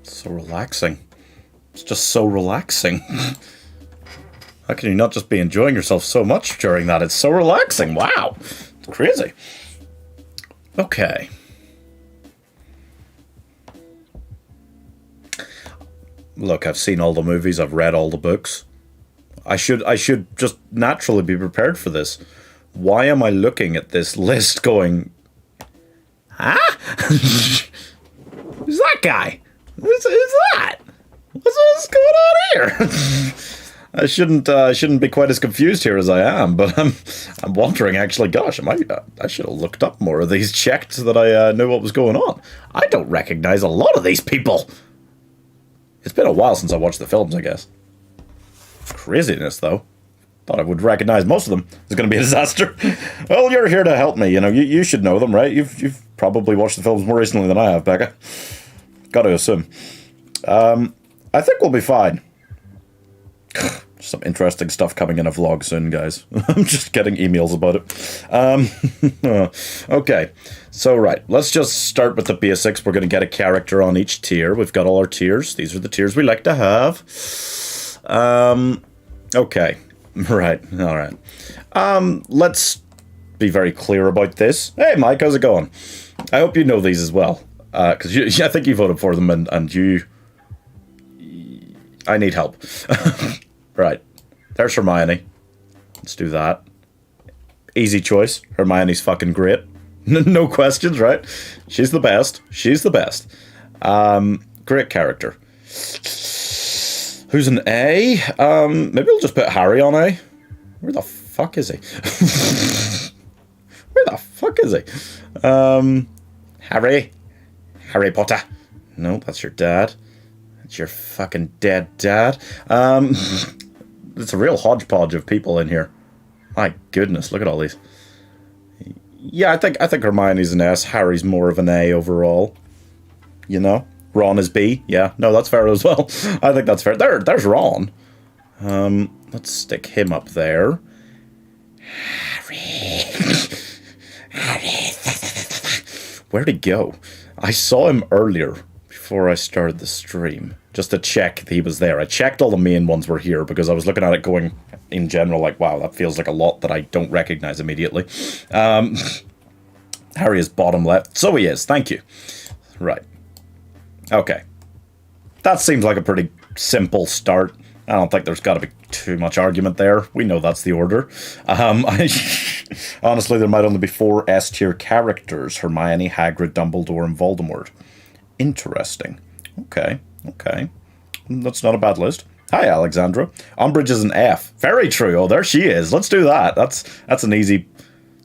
So relaxing. It's just so relaxing. How can you not just be enjoying yourself so much during that? It's so relaxing. Wow. It's crazy. Okay. Look, I've seen all the movies. I've read all the books. I should just naturally be prepared for this. Why am I looking at this list going, huh? Who's that guy? Who's that? What's going on here? I shouldn't be quite as confused here as I am, but I'm wondering actually. Gosh, I should have looked up more of these, checked so that I knew what was going on. I don't recognize a lot of these people. It's been a while since I watched the films, I guess. Craziness, though. Thought I would recognize most of them. It's going to be a disaster. Well, you're here to help me. You know, you should know them, right? You've probably watched the films more recently than I have, Becca. Got to assume. I think we'll be fine. Some interesting stuff coming in a vlog soon, guys. I'm just getting emails about it. Okay, so right, let's just start with the basics. We're going to get a character on each tier. We've got all our tiers. These are the tiers we like to have. Okay, right, all right. Let's be very clear about this. Hey, Mike, how's it going? I hope you know these as well, because I think you voted for them, and you... I need help. Right. There's Hermione. Let's do that. Easy choice. Hermione's fucking great. No questions, right? She's the best. She's the best. Great character. Who's an A? Maybe we'll just put Harry on A. Where the fuck is he? Where the fuck is he? Harry. Harry Potter. No, that's your dad. It's your fucking dead dad. It's a real hodgepodge of people in here. My goodness, look at all these. Yeah, I think Hermione's an S. Harry's more of an A overall. You know? Ron is B. Yeah, no, that's fair as well. I think that's fair. There's Ron. Let's stick him up there. Harry. Harry. Where'd he go? I saw him earlier before I started the stream, just to check that he was there. I checked all the main ones were here because I was looking at it going, in general, like, wow, that feels like a lot that I don't recognize immediately. Harry is bottom left. So he is. Thank you. Right. Okay. That seems like a pretty simple start. I don't think there's got to be too much argument there. We know that's the order. Honestly, there might only be 4 S-tier characters. Hermione, Hagrid, Dumbledore, and Voldemort. Interesting. Okay. Okay. That's not a bad list. Hi, Alexandra. Umbridge is an F. Very true. Oh, there she is. Let's do that. That's an easy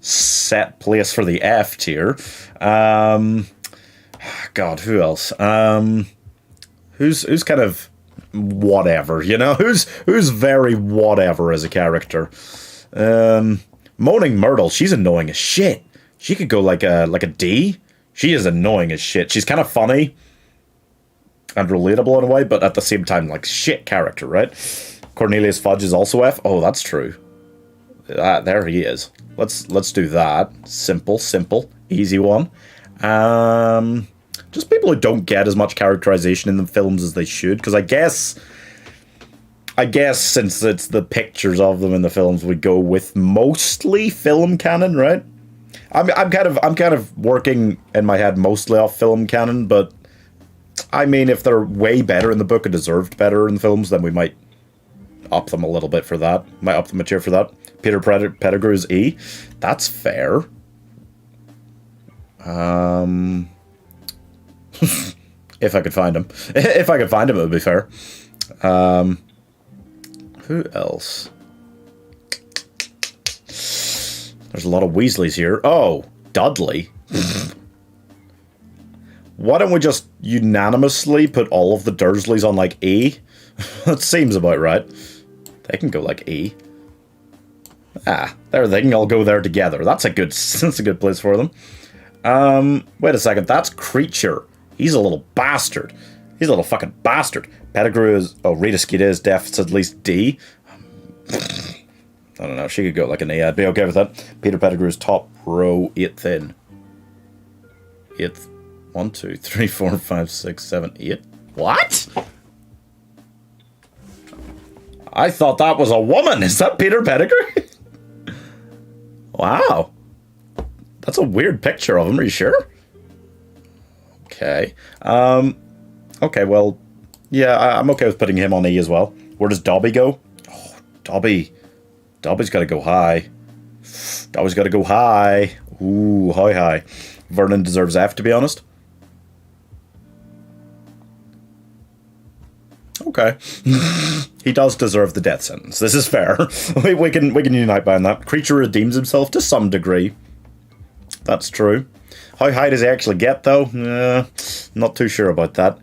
set place for the F tier. God, who else? Who's kind of whatever, you know? Who's very whatever as a character? Moaning Myrtle, she's annoying as shit. She could go like a D. She is annoying as shit. She's kind of funny and relatable in a way, but at the same time, like, shit character, right? Cornelius Fudge is also F. Oh, that's true. There he is. Let's do that. Simple, easy one. Just people who don't get as much characterization in the films as they should, because I guess since it's the pictures of them in the films, we go with mostly film canon, right? I'm kind of working in my head mostly off film canon, but I mean, if they're way better in the book and deserved better in the films, then we might up them a little bit for that. Might up them a tier for that. Peter Pettigrew's E. That's fair. If I could find him. If I could find him, it would be fair. Who else? There's a lot of Weasleys here. Oh, Dudley. Why don't we just unanimously put all of the Dursleys on, like, E? That seems about right. They can go, like, E. There, they can all go there together. That's a good place for them. Wait a second. That's Creature. He's a little bastard. He's a little fucking bastard. Pettigrew is... Oh, Rita Skeeter is deaf. At least D. I don't know. She could go like an A. I'd be okay with that. Peter Pettigrew's top row, 8th in. 8th. 1, 2, 3, 4, 5, 6, 7, 8. What? I thought that was a woman. Is that Peter Pettigrew? Wow. That's a weird picture of him. Are you sure? Okay. Okay, well, yeah, I'm okay with putting him on E as well. Where does Dobby go? Oh, Dobby. Dobby's got to go high. Dobby's got to go high. Ooh, high. Vernon deserves F, to be honest. Okay. He does deserve the death sentence. This is fair. we can unite behind that. Creature redeems himself to some degree. That's true. How high does he actually get, though? Not too sure about that.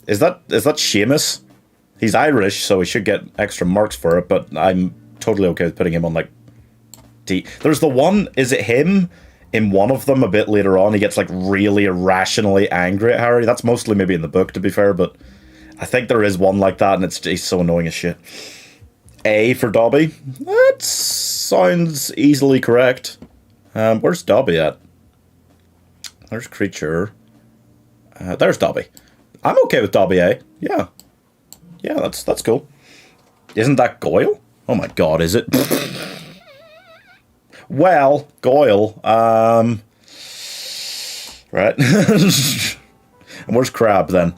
Is that Seamus? He's Irish, so he should get extra marks for it, but I'm totally okay with putting him on, like, D. There's the one, is it him? In one of them, a bit later on, he gets, like, really irrationally angry at Harry. That's mostly maybe in the book, to be fair, but I think there is one like that, and he's so annoying as shit. A for Dobby. That sounds easily correct. Where's Dobby at? There's Creature. There's Dobby. I'm okay with Dobby A. Yeah. Yeah, that's cool. Isn't that Goyle? Oh my god, is it? Well, Goyle, right. And where's Crab, then?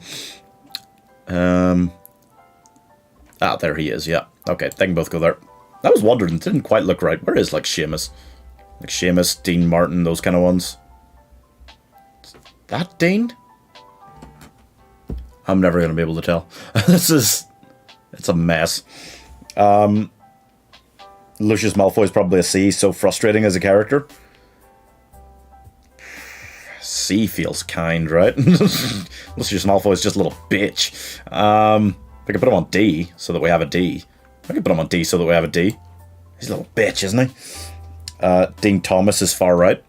There he is, yeah. Okay, they can both go there. I was wondering, it didn't quite look right. Where is, like, Seamus? Like, Seamus, Dean Martin, those kind of ones. Is that Dean? I'm never going to be able to tell. It's a mess. Lucius Malfoy is probably a C, so frustrating as a character. C feels kind, right? Lucius Malfoy is just a little bitch. We can put him on D, so that we have a D. I can put him on D, so that we have a D. He's a little bitch, isn't he? Dean Thomas is far right.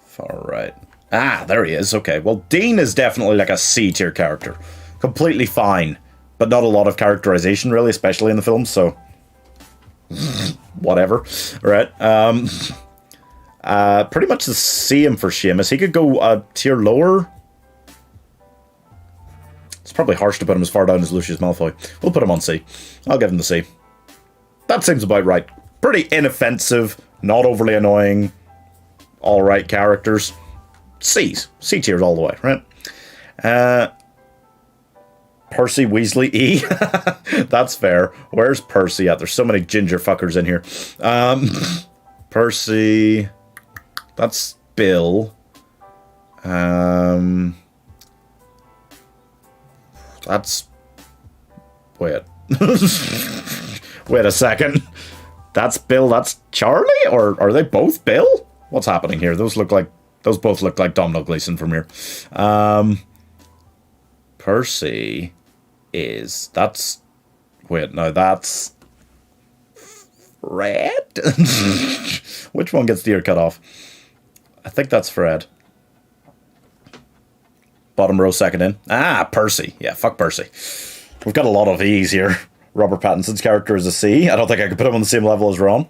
Far right. Ah, there he is. Okay, well, Dean is definitely like a C-tier character. Completely fine, but not a lot of characterization, really, especially in the films, so... whatever, right? Pretty much the same for Seamus. He could go a tier lower. It's probably harsh to put him as far down as Lucius Malfoy. We'll put him on C. I'll give him the C. That seems about right. Pretty inoffensive, not overly annoying, alright characters. C's. C tiers all the way, right? Percy Weasley E. That's fair. Where's Percy at? There's so many ginger fuckers in here. Percy. That's Bill. That's... Wait. Wait a second. That's Bill, that's Charlie? Or are they both Bill? What's happening here? Those both look like Domhnall Gleeson from here. Percy is... That's... Wait, no, that's... Fred? Which one gets the ear cut off? I think that's Fred. Bottom row, second in. Ah, Percy. Yeah, fuck Percy. We've got a lot of E's here. Robert Pattinson's character is a C. I don't think I could put him on the same level as Ron.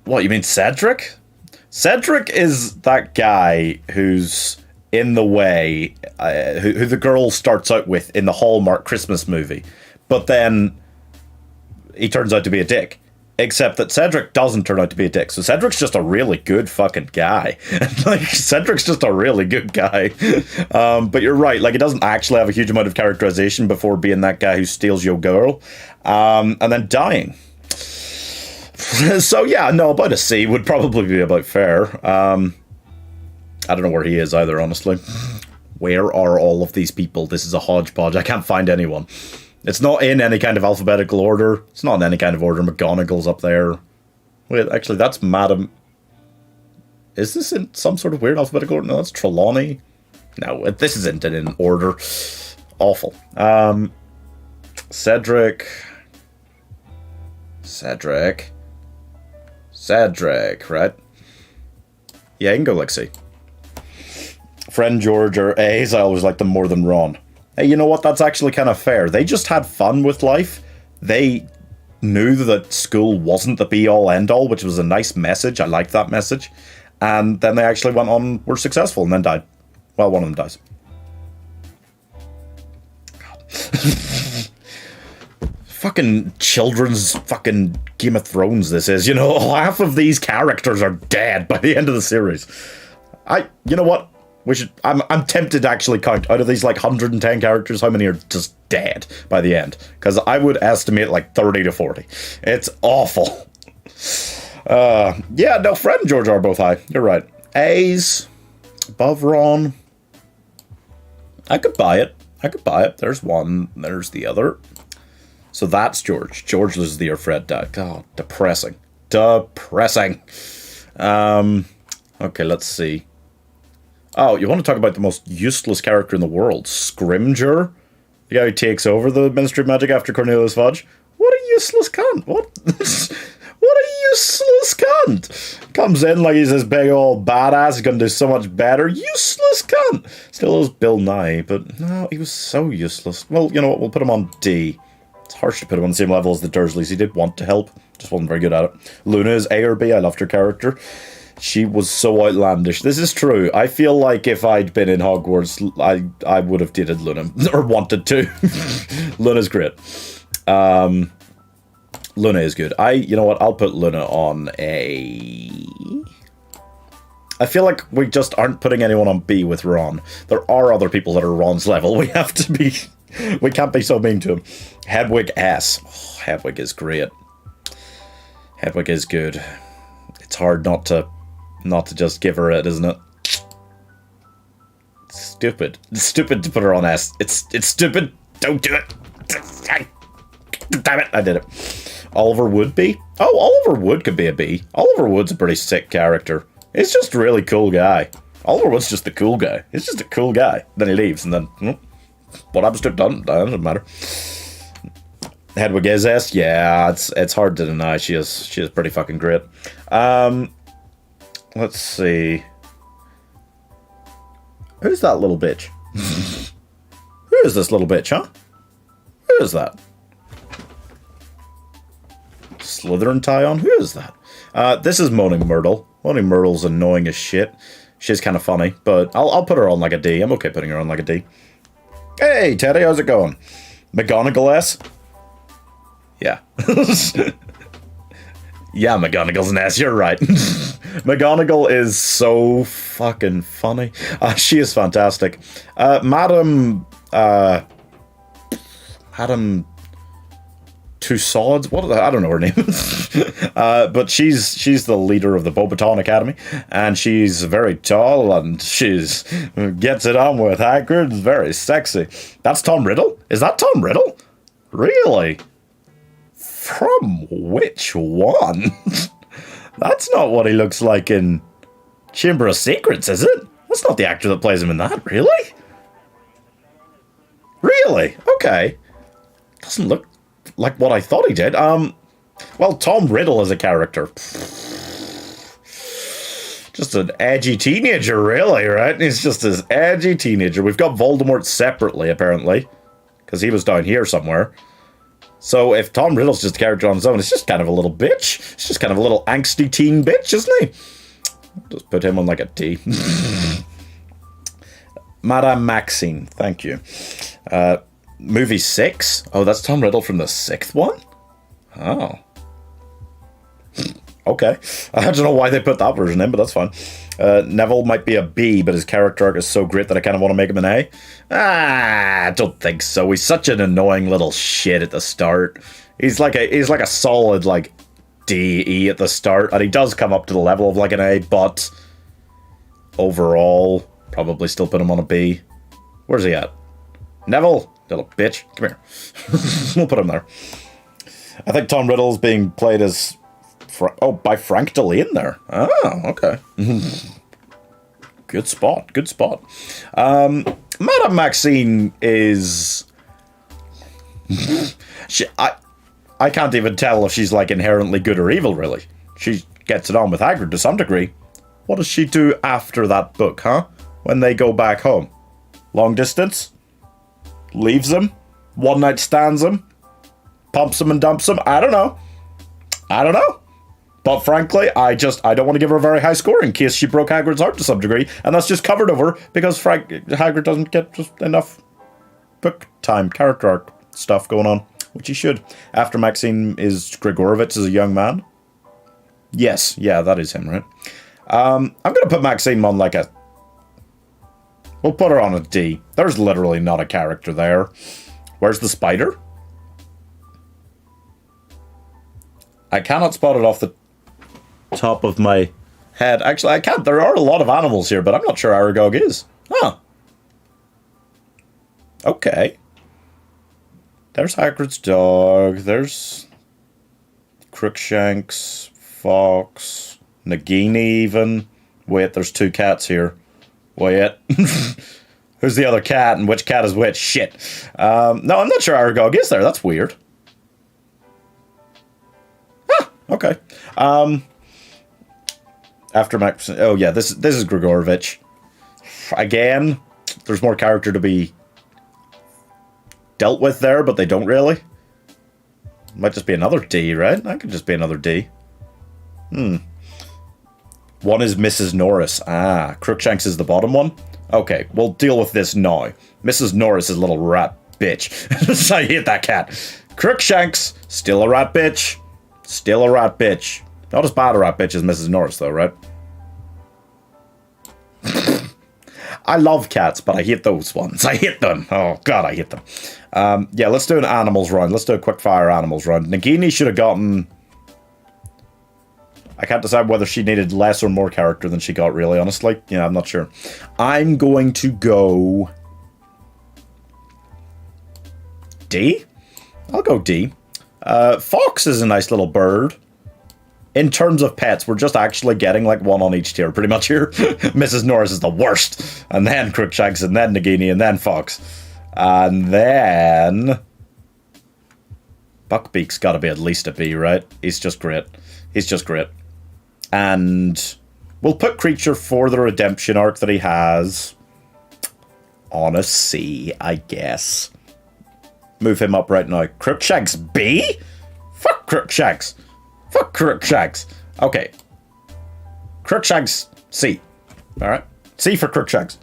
What, you mean Cedric? Cedric is that guy who's in the way, who the girl starts out with in the Hallmark Christmas movie. But then he turns out to be a dick. Except that Cedric doesn't turn out to be a dick. So Cedric's just a really good fucking guy. Like, Cedric's just a really good guy. But you're right, like, he doesn't actually have a huge amount of characterization before being that guy who steals your girl. And then dying. So yeah, no, about a C would probably be about fair. I don't know where he is either, honestly. Where are all of these people? This is a hodgepodge. I can't find anyone. It's not in any kind of alphabetical order. It's not in any kind of order. McGonagall's up there. Wait, actually, that's Madam... Is this in some sort of weird alphabetical order? No, that's Trelawney. No, this isn't in order. Awful. Cedric, right? Yeah, you can go like C. Friend George or A's, I always like them more than Ron. Hey, you know what? That's actually kind of fair. They just had fun with life. They knew that school wasn't the be-all, end-all, which was a nice message. I liked that message. And then they actually went on, were successful, and then died. Well, one of them dies. Fucking children's fucking Game of Thrones this is, you know, half of these characters are dead by the end of the series. You know what? I'm tempted to actually count out of these like 110 characters, how many are just dead by the end? Because I would estimate like 30 to 40. It's awful. Yeah, no, Fred and George are both high. You're right. A's above Ron. I could buy it. There's one. There's the other. So that's George. George loses the year Fred died. God, depressing. Okay, let's see. Oh, you want to talk about the most useless character in the world? Scrimgeour? The guy who takes over the Ministry of Magic after Cornelius Fudge? What a useless cunt. What? What a useless cunt. Comes in like he's this big old badass. He's going to do so much better. Useless cunt. Still is Bill Nye, but no, he was so useless. Well, you know what? We'll put him on D. It's harsh to put him on the same level as the Dursleys. He did want to help. Just wasn't very good at it. Luna is A or B. I loved her character. She was so outlandish. This is true. I feel like if I'd been in Hogwarts, I would have dated Luna. Or wanted to. Luna's great. Luna is good. You know what? I'll put Luna on A. I feel like we just aren't putting anyone on B with Ron. There are other people that are Ron's level. We have to be... We can't be so mean to him. Hedwig S. Oh, Hedwig is great. Hedwig is good. It's hard not to just give her it, isn't it? Stupid. It's stupid to put her on S. It's stupid. Don't do it. Damn it, I did it. Oliver Wood B? Oh, Oliver Wood could be a B. Oliver Wood's a pretty sick character. He's just a really cool guy. Oliver Wood's just the cool guy. He's just a cool guy. Then he leaves, and then... what happens to it doesn't matter. Hedwig is S? Yeah, it's hard to deny. She is pretty fucking great. Let's see. Who's that little bitch? Who is this little bitch, huh? Who is that? Slytherin tie on? Who is that? This is Moaning Myrtle. Moaning Myrtle's annoying as shit. She's kind of funny, but I'll put her on like a D. I'm okay putting her on like a D. Hey, Teddy, how's it going? McGonagall S? Yeah. Yeah, McGonagall's an S, you're right. McGonagall is so fucking funny. She is fantastic. Madam Tussauds? I don't know her name. But she's the leader of the Beauxbaton Academy, and she's very tall, and she's gets it on with Hagrid. It's very sexy. That's Tom Riddle? Is that Tom Riddle? Really? From which one? That's not what he looks like in Chamber of Secrets, is it? That's not the actor that plays him in that, really? Really? Okay. Doesn't look like what I thought he did. Well, Tom Riddle as a character. Just an edgy teenager, really, right? He's just this edgy teenager. We've got Voldemort separately, apparently, because he was down here somewhere. So if Tom Riddle's just a character on his own, it's just kind of a little bitch. It's just kind of a little angsty teen bitch, isn't he? Just put him on like a T. Madame Maxine, thank you. Movie 6? Oh, that's Tom Riddle from the 6th one? Oh. Okay. I don't know why they put that version in, but that's fine. Neville might be a B, but his character arc is so great that I kind of want to make him an A. I don't think so. He's such an annoying little shit at the start. He's like a solid like D, E at the start, and he does come up to the level of like an A, but overall, probably still put him on a B. Where's he at? Neville, little bitch, come here. We'll put him there. I think Tom Riddle's being played as by Frank Delane there. Oh, okay. Good spot. Good spot. Madame Maxine is... I can't even tell if she's like inherently good or evil, really. She gets it on with Hagrid to some degree. What does she do after that book, huh? When they go back home? Long distance? Leaves him? One night stands him? Pumps him and dumps him? I don't know. But frankly, I don't want to give her a very high score in case she broke Hagrid's heart to some degree, and that's just covered over because Hagrid doesn't get just enough book time, character arc stuff going on, which he should. After Maxine is Grigorovich as a young man. Yes, yeah, that is him, right? I'm gonna put Maxine on like a... We'll put her on a D. There's literally not a character there. Where's the spider? I cannot spot it off the top of my head. Actually, I can't. There are a lot of animals here, but I'm not sure Aragog is. Huh. Okay. There's Hagrid's dog. There's Crookshanks, Fox, Nagini even. Wait, there's 2 cats here. Wait. Who's the other cat and which cat is which? Shit. No, I'm not sure Aragog is there. That's weird. Okay. After Max... Oh, yeah, this is Grigorovich. Again, there's more character to be dealt with there, but they don't really. Might just be another D, right? That could just be another D. One is Mrs. Norris. Ah, Crookshanks is the bottom one? Okay, we'll deal with this now. Mrs. Norris is a little rat bitch. I hate that cat. Crookshanks, still a rat bitch. Still a rat bitch. Not as bad a rat bitch as Mrs. Norris, though, right? I love cats, but I hate those ones. I hate them. Oh, God, I hate them. Yeah, let's do an animals round. Let's do a quick fire animals round. Nagini should have gotten... I can't decide whether she needed less or more character than she got, really, honestly. Yeah, I'm not sure. I'm going to go... D? I'll go D. Fox is a nice little bird. In terms of pets, we're just actually getting like one on each tier, pretty much here. Mrs. Norris is the worst. And then Crookshanks, and then Nagini, and then Fox. And then... Buckbeak's got to be at least a B, right? He's just great. He's just great. And we'll put Creature for the redemption arc that he has on a C, I guess. Move him up right now. Crookshanks B? Fuck Crookshanks. Fuck Crookshanks. Okay. Crookshanks C. Alright. C for Crookshanks.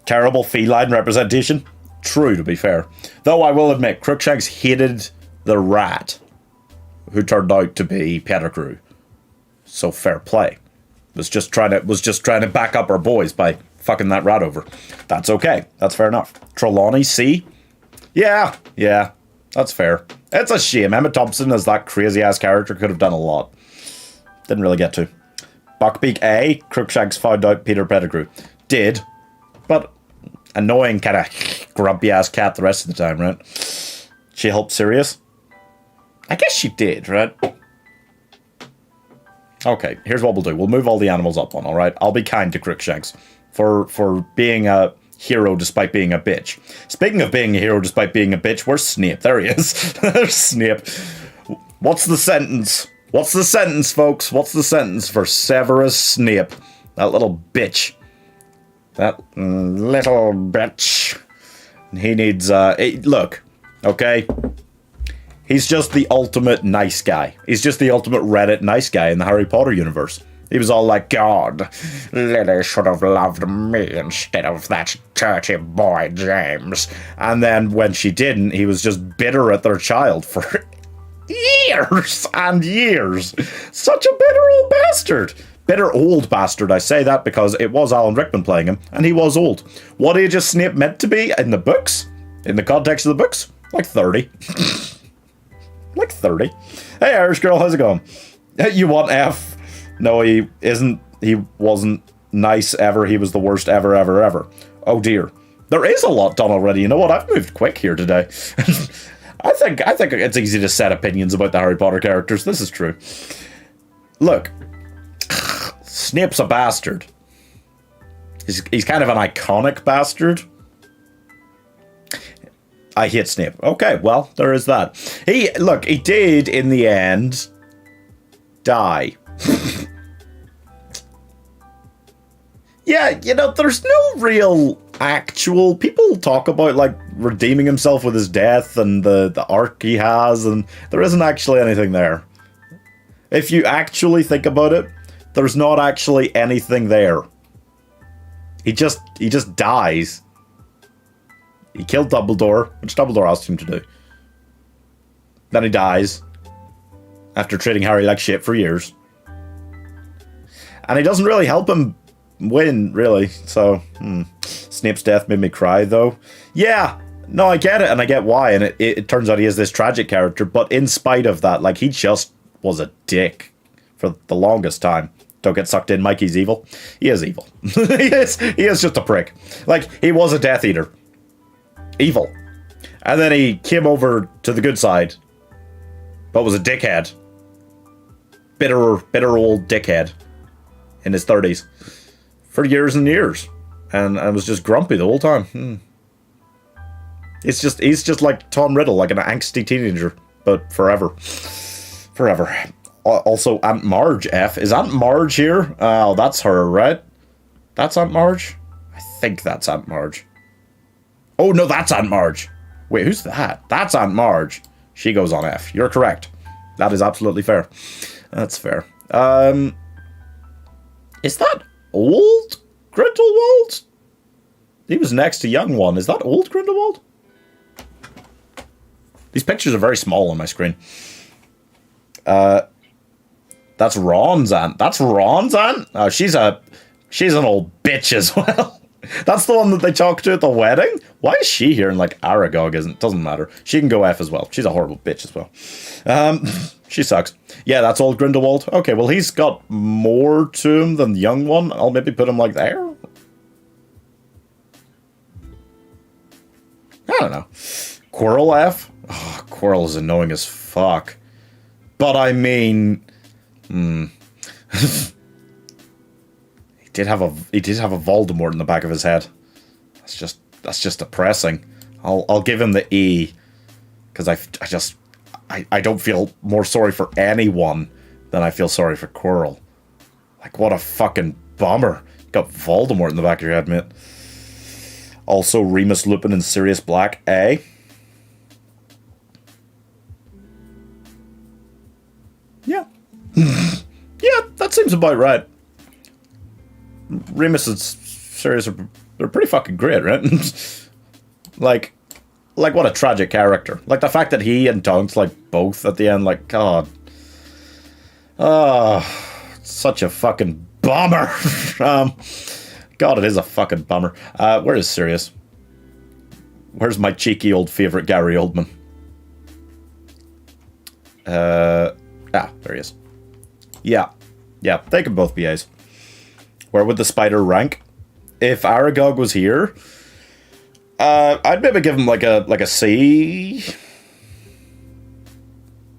Terrible feline representation. True, to be fair. Though I will admit, Crookshanks hated the rat who turned out to be Pettigrew. So fair play. Was just trying to back up our boys by fucking that rat over. That's okay. That's fair enough. Trelawney C. Yeah, that's fair. It's a shame. Emma Thompson as that crazy-ass character could have done a lot. Didn't really get to. Buckbeak A. Crookshanks found out Peter Pettigrew. Did. But annoying kind of grumpy-ass cat the rest of the time, right? She helped Sirius? I guess she did, right? Okay, here's what we'll do. We'll move all the animals up one, alright? I'll be kind to Crookshanks for being a hero despite being a bitch. Speaking of being a hero despite being a bitch, where's Snape? There he is. There's Snape. What's the sentence? What's the sentence, folks? What's the sentence for Severus Snape? That little bitch. That little bitch. He needs, look, okay? He's just the ultimate nice guy. He's just the ultimate Reddit nice guy in the Harry Potter universe. He was all like, God, Lily should have loved me instead of that dirty boy, James. And then when she didn't, he was just bitter at their child for years and years. Such a bitter old bastard. Bitter old bastard. I say that because it was Alan Rickman playing him, and he was old. What age is Snape meant to be in the books? In the context of the books? Like 30. Like 30. Hey, Irish girl, how's it going? You want F? No, he isn't. He wasn't nice ever. He was the worst ever, ever, ever. Oh dear. There is a lot done already. You know what? I've moved quick here today. I think it's easy to set opinions about the Harry Potter characters. This is true. Look, Snape's a bastard. He's kind of an iconic bastard. I hate Snape. Okay, well, there is that. He did, in the end, die. Yeah, you know, there's no real actual... People talk about, like, redeeming himself with his death and the arc he has, and there isn't actually anything there. If you actually think about it, there's not actually anything there. He just dies. He killed Dumbledore, which Dumbledore asked him to do. Then he dies after treating Harry like shit for years. And he doesn't really help him win, really. So, Snape's death made me cry, though. Yeah, no, I get it, and I get why. And it turns out he is this tragic character. But in spite of that, like, he just was a dick for the longest time. Don't get sucked in, Mikey's evil. He is evil. he is just a prick. Like, he was a Death Eater. Evil. And then he came over to the good side. But was a dickhead. Bitter old dickhead. In his 30s. For years and years. And I was just grumpy the whole time. He's just like Tom Riddle, like an angsty teenager. But forever. Forever. Also, Aunt Marge, F. Is Aunt Marge here? Oh, that's her, right? That's Aunt Marge? I think that's Aunt Marge. Oh, no, that's Aunt Marge. Wait, who's that? That's Aunt Marge. She goes on F. You're correct. That is absolutely fair. That's fair. Is that old Grindelwald? He was next to young one. Is that old Grindelwald? These pictures are very small on my screen. That's Ron's aunt. That's Ron's aunt? Oh, she's an old bitch as well. That's the one that they talked to at the wedding? Why is she here and like Aragog isn't? Doesn't matter. She can go F as well. She's a horrible bitch as well. She sucks. Yeah, that's old Grindelwald. Okay, well he's got more to him than the young one. I'll maybe put him like there. I don't know. Quirrell F? Oh, Quirrell is annoying as fuck. But I mean... He did have a Voldemort in the back of his head. That's just depressing. I'll give him the E, because I don't feel more sorry for anyone than I feel sorry for Quirrell. Like, what a fucking bummer. Got Voldemort in the back of your head, mate. Also, Remus Lupin and Sirius Black, A. Yeah. Yeah, that seems about right. Remus and Sirius they're pretty fucking great, right? like what a tragic character. Like the fact that he and Tonks like both at the end, like God. Such a fucking bummer. God, it is a fucking bummer. Where is Sirius? Where's my cheeky old favorite Gary Oldman? There he is. Yeah, they can both be A's. Where would the spider rank? If Aragog was here, I'd maybe give him like a C.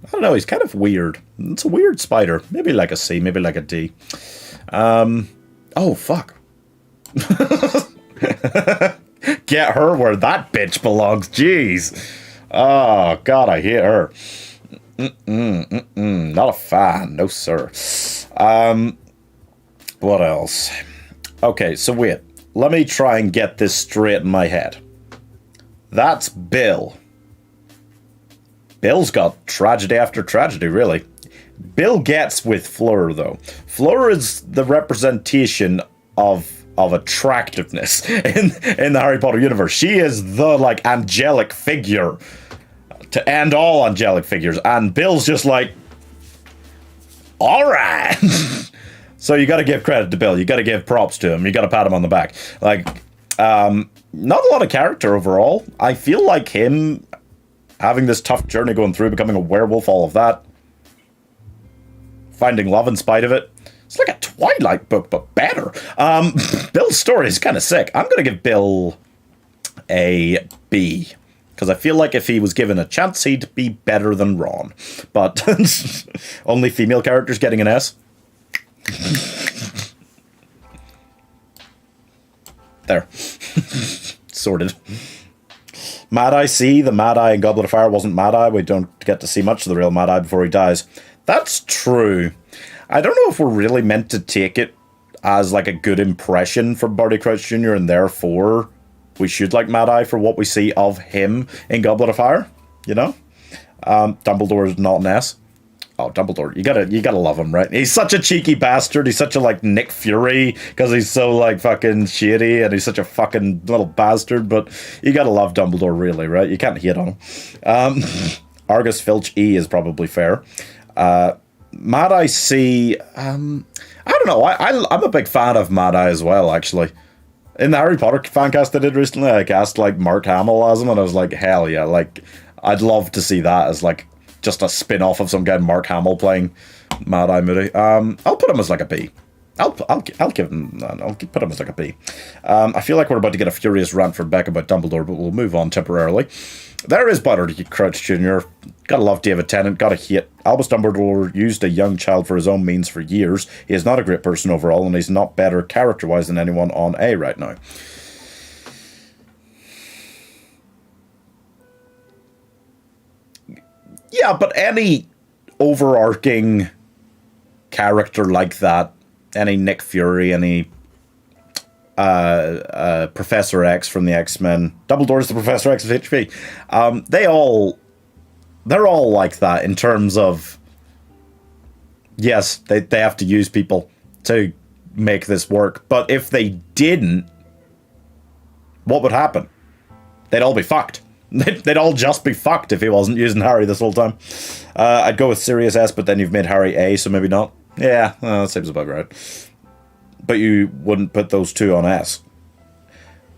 I don't know, he's kind of weird. It's a weird spider. Maybe like a C, maybe like a D. Oh, fuck. Get her where that bitch belongs. Jeez. Oh, God, I hate her. Not a fan. No, sir. What else? Okay, so wait. Let me try and get this straight in my head. That's Bill. Bill's got tragedy after tragedy, really. Bill gets with Fleur, though. Fleur is the representation of attractiveness in the Harry Potter universe. She is the, like, angelic figure to end all angelic figures. And Bill's just like, all right. So you got to give credit to Bill. You got to give props to him. You got to pat him on the back. Like, not a lot of character overall. I feel like him having this tough journey going through, becoming a werewolf, all of that. Finding love in spite of it. It's like a Twilight book, but better. Bill's story is kind of sick. I'm going to give Bill a B. Because I feel like if he was given a chance, he'd be better than Ron. But only female characters getting an S. There. Sorted. Mad Eye C, the Mad Eye in Goblet of Fire wasn't Mad Eye. We don't get to see much of the real Mad Eye before he dies. That's true. I don't know if we're really meant to take it as like a good impression for Barty Crouch Jr. and therefore we should like Mad Eye for what we see of him in Goblet of Fire. You know? Dumbledore is not an S. Oh, Dumbledore, you gotta love him, right? He's such a cheeky bastard. He's such a like Nick Fury because he's so like fucking shitty and he's such a fucking little bastard. But you gotta love Dumbledore, really, right? You can't hate on him. Argus Filch E is probably fair. Mad Eye C. I don't know. I'm a big fan of Mad Eye as well, actually. In the Harry Potter fancast I did recently, I cast like Mark Hamill as him, and I was like, hell yeah! Like, I'd love to see that as like just a spin-off of some guy Mark Hamill playing Mad Eye Moody. I'll put him as like a B. I'll give him. I'll put him as like a B. I feel like we're about to get a furious rant from Beck about Dumbledore, but we'll move on temporarily. There is Butter Crouch Jr. Gotta love David Tennant. Gotta hate Albus Dumbledore used a young child for his own means for years. He is not a great person overall, and he's not better character-wise than anyone on A right now. Yeah, but any overarching character like that, any Nick Fury, any Professor X from the X-Men, Dumbledore's the Professor X of HP, they're all like that in terms of, yes, they have to use people to make this work, but if they didn't, what would happen? They'd all be fucked. They'd all just be fucked if he wasn't using Harry this whole time. I'd go with Sirius S, but then you've made Harry A, so maybe not. Yeah, that seems about right. But you wouldn't put those two on S.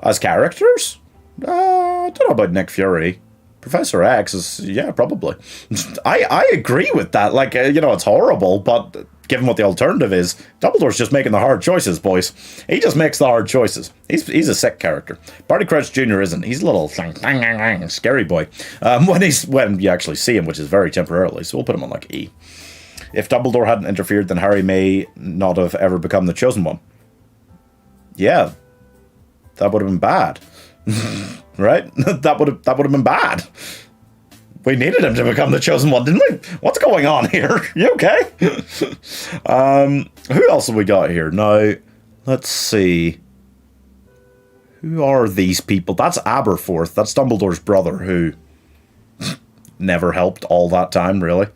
As characters? I don't know about Nick Fury. Professor X is, yeah, probably. I agree with that. Like, it's horrible, but given what the alternative is, Dumbledore's just making the hard choices, boys. He just makes the hard choices. He's a sick character. Barty Crouch Jr. isn't. He's a little scary boy. When you actually see him, which is very temporarily, so we'll put him on like E. If Dumbledore hadn't interfered, then Harry may not have ever become the chosen one. Yeah, that would have been bad. Right? That would have been bad. We needed him to become the chosen one, didn't we? What's going on here? You okay? Who else have we got here? Now, let's see. Who are these people? That's Aberforth. That's Dumbledore's brother, who never helped all that time, really.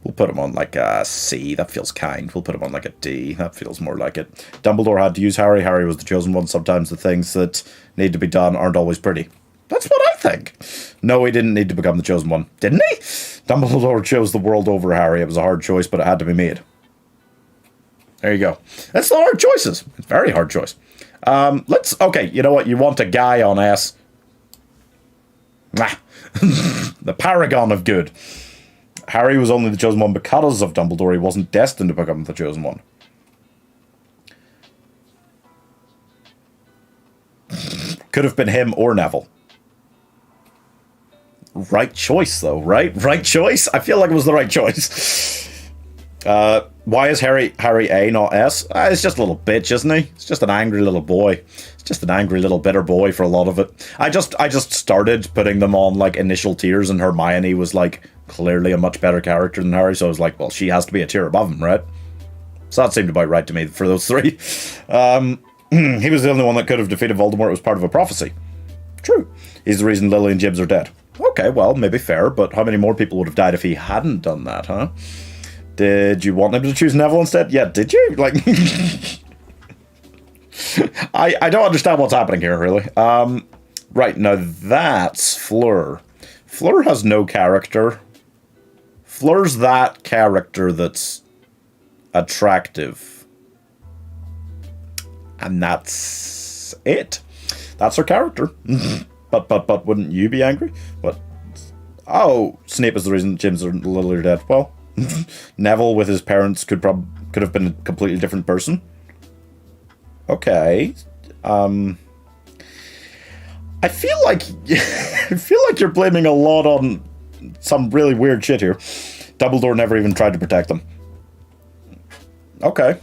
We'll put him on like a C. That feels kind. We'll put him on like a D. That feels more like it. Dumbledore had to use Harry. Harry was the chosen one. Sometimes the things that need to be done aren't always pretty. That's what I think. No, he didn't need to become the chosen one. Didn't he? Dumbledore chose the world over Harry. It was a hard choice, but it had to be made. There you go. That's the hard choices. It's a very hard choice. Okay, you know what? You want a guy on S. The paragon of good. Harry was only the chosen one because of Dumbledore. He wasn't destined to become the chosen one. Could have been him or Neville. Right choice, though, right? Right choice? I feel like it was the right choice. Why is Harry A, not S? It's just a little bitch, isn't he? It's just an angry little boy. It's just an angry little bitter boy for a lot of it. I just started putting them on, like, initial tiers, and Hermione was, like, clearly a much better character than Harry, so I was like, well, she has to be a tier above him, right? So that seemed about right to me for those three. He was the only one that could have defeated Voldemort. It was part of a prophecy. True. He's the reason Lily and Gibbs are dead. Okay, well, maybe fair, but how many more people would have died if he hadn't done that, huh? Did you want him to choose Neville instead? Yeah, did you? Like, I don't understand what's happening here, really. Right, now that's Fleur. Fleur has no character. Fleur's that character that's attractive. And that's it. That's her character. But wouldn't you be angry? What? Oh, Snape is the reason James and Lily are dead. Well, Neville with his parents could have been a completely different person. Okay. I feel like you're blaming a lot on some really weird shit here. Dumbledore never even tried to protect them. Okay.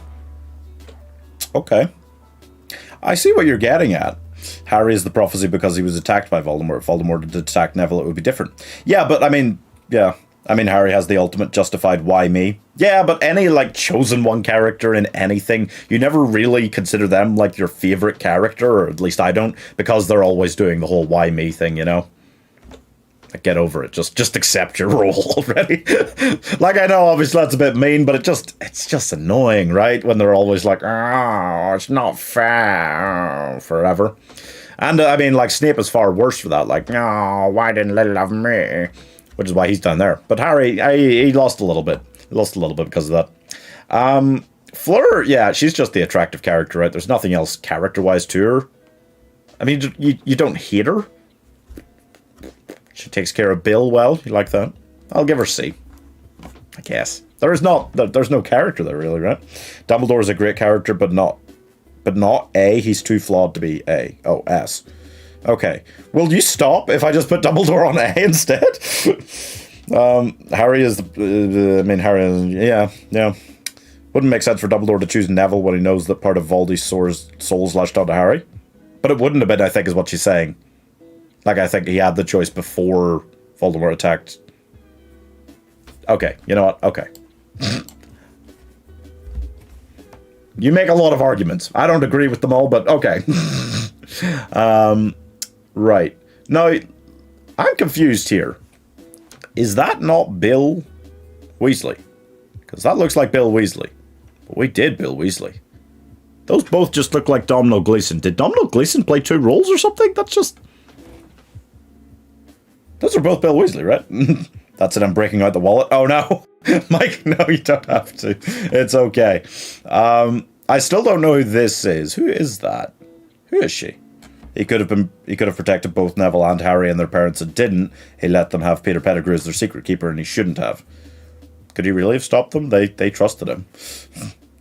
I see what you're getting at. Harry is the prophecy because he was attacked by Voldemort. If Voldemort had attacked Neville, it would be different. Yeah, but I mean, Harry has the ultimate justified why me. Yeah, but any, like, chosen one character in anything, you never really consider them, like, your favorite character, or at least I don't, because they're always doing the whole why me thing, you know? Get over it. Just accept your role already. Like, I know, obviously that's a bit mean, but it's just annoying, right? When they're always like, oh, it's not fair, forever. And I mean, like, Snape is far worse for that. Like, no, why didn't Lily love me? Which is why he's down there. But Harry, he lost a little bit. He lost a little bit because of that. Fleur, yeah, she's just the attractive character, right? There's nothing else character-wise to her. I mean, you don't hate her. She takes care of Bill well. You like that? I'll give her C, I guess. There's no character there, really, right? Dumbledore's a great character, but not A. He's too flawed to be A. Oh, S. Okay. Will you stop if I just put Dumbledore on A instead? Harry is yeah. Wouldn't make sense for Dumbledore to choose Neville when he knows that part of Voldy's soul's lashed onto Harry. But it wouldn't have been, I think, is what she's saying. Like, I think he had the choice before Voldemort attacked. Okay, you know what? Okay. You make a lot of arguments. I don't agree with them all, but okay. Right. Now, I'm confused here. Is that not Bill Weasley? Because that looks like Bill Weasley. But we did Bill Weasley. Those both just look like Domino Gleeson. Did Domino Gleeson play 2 roles or something? That's just... Those are both Bill Weasley, right? That's it, I'm breaking out the wallet. Oh, no. Mike, no, you don't have to. It's okay. I still don't know who this is. Who is that? Who is she? He could have protected both Neville and Harry and their parents and didn't. He let them have Peter Pettigrew as their secret keeper and he shouldn't have. Could he really have stopped them? They trusted him.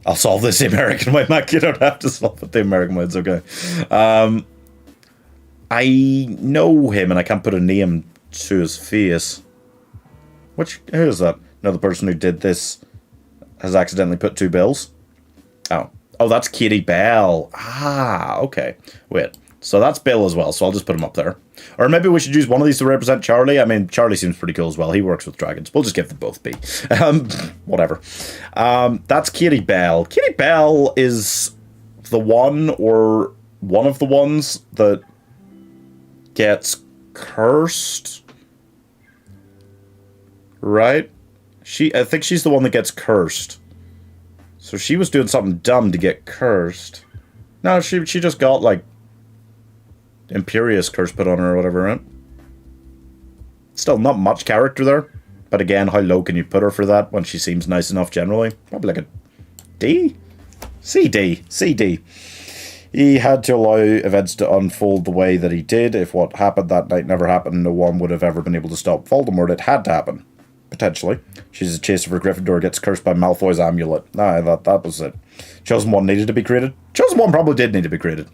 I'll solve this the American way, Mac. You don't have to solve it the American way. It's okay. I know him and I can't put a name to his face. Who is that? No, the person who did this has accidentally put 2 bills. Oh, that's Katie Bell. Ah, okay. Wait, so that's Bill as well, so I'll just put him up there. Or maybe we should use one of these to represent Charlie. I mean, Charlie seems pretty cool as well. He works with dragons. We'll just give them both B. Whatever. That's Katie Bell. Katie Bell is the one or one of the ones that gets cursed, right? I think she's the one that gets cursed. So she was doing something dumb to get cursed. No, she just got like Imperious curse put on her or whatever, right? Still not much character there, but again, how low can you put her for that when she seems nice enough generally? Probably like a D? CD. He had to allow events to unfold the way that he did. If what happened that night never happened, no one would have ever been able to stop Voldemort. It had to happen. Potentially. She's a chaser for Gryffindor, gets cursed by Malfoy's amulet. That was it. Chosen One needed to be created. Chosen One probably did need to be created.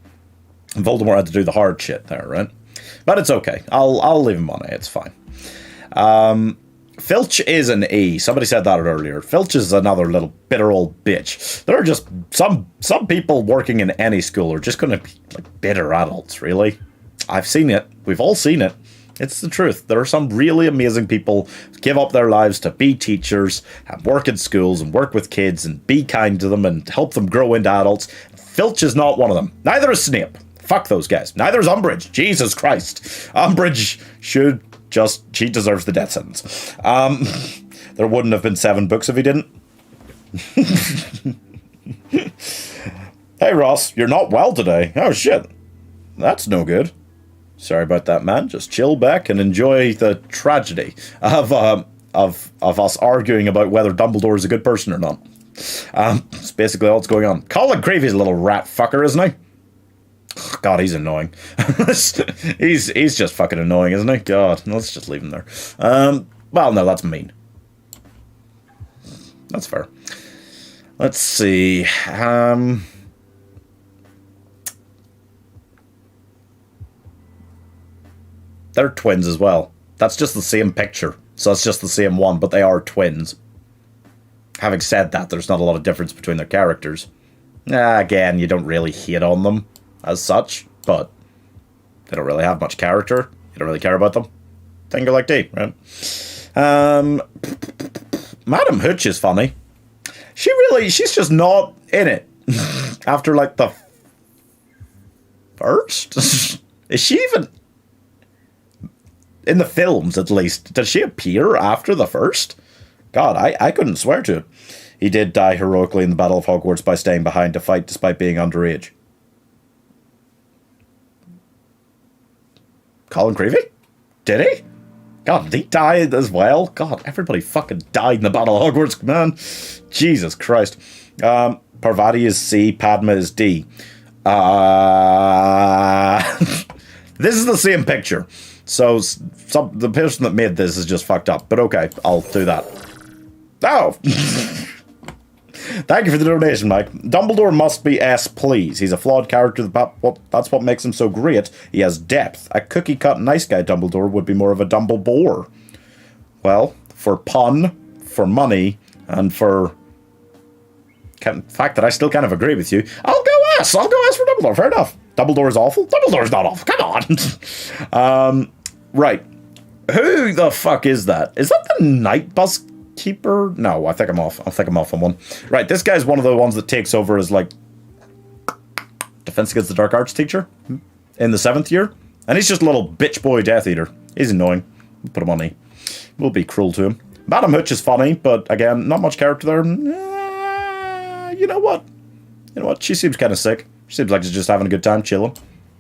And Voldemort had to do the hard shit there, right? But it's okay. I'll leave him on A. It's fine. Filch is an E. Somebody said that earlier. Filch is another little bitter old bitch. There are just some people working in any school are just going to be like bitter adults, really. I've seen it. We've all seen it. It's the truth. There are some really amazing people who give up their lives to be teachers and work in schools and work with kids and be kind to them and help them grow into adults. Filch is not one of them. Neither is Snape. Fuck those guys. Neither is Umbridge. Jesus Christ. Umbridge she deserves the death sentence. There wouldn't have been 7 books if he didn't. Hey Ross, you're not well today. Oh shit. That's no good. Sorry about that, man. Just chill back and enjoy the tragedy of us arguing about whether Dumbledore is a good person or not. It's basically all that's going on. Colin Creevy's a little rat fucker, isn't he? God, he's annoying. he's just fucking annoying, isn't he? God, let's just leave him there. Well, no, that's mean. That's fair. Let's see. They're twins as well. That's just the same picture. So it's just the same one, but they are twins. Having said that, there's not a lot of difference between their characters. Again, you don't really hate on them as such, but they don't really have much character. You don't really care about them. Think like D, right? Madam Hooch is funny. She's just not in it. After like the first? Is she even... In the films, at least. Did she appear after the first? God, I couldn't swear to it. He did die heroically in the Battle of Hogwarts by staying behind to fight despite being underage. Colin Creevy? Did he? God, he died as well? God, everybody fucking died in the Battle of Hogwarts, man. Jesus Christ. Parvati is C, Padma is D. This is the same picture. So the person that made this is just fucked up. But okay, I'll do that. Oh! Thank you for the donation, Mike. Dumbledore must be S, please. He's a flawed character. That's what makes him so great. He has depth. A cookie-cut nice guy Dumbledore would be more of a Dumbledore. Well, for pun, for money, and for the fact that I still kind of agree with you, I'll go S. I'll go S for Dumbledore. Fair enough. Dumbledore's awful? Dumbledore's not awful. Come on. Right. Who the fuck is that? Is that the night bus keeper? No, I think I'm off. I think I'm off on one. Right, this guy's one of the ones that takes over as, like, Defense Against the Dark Arts teacher in the 7th year. And he's just a little bitch boy Death Eater. He's annoying. We'll put him on E. We'll be cruel to him. Madam Hooch is funny, but again, not much character there. You know what? You know what? She seems kind of sick. She seems like she's just having a good time chilling.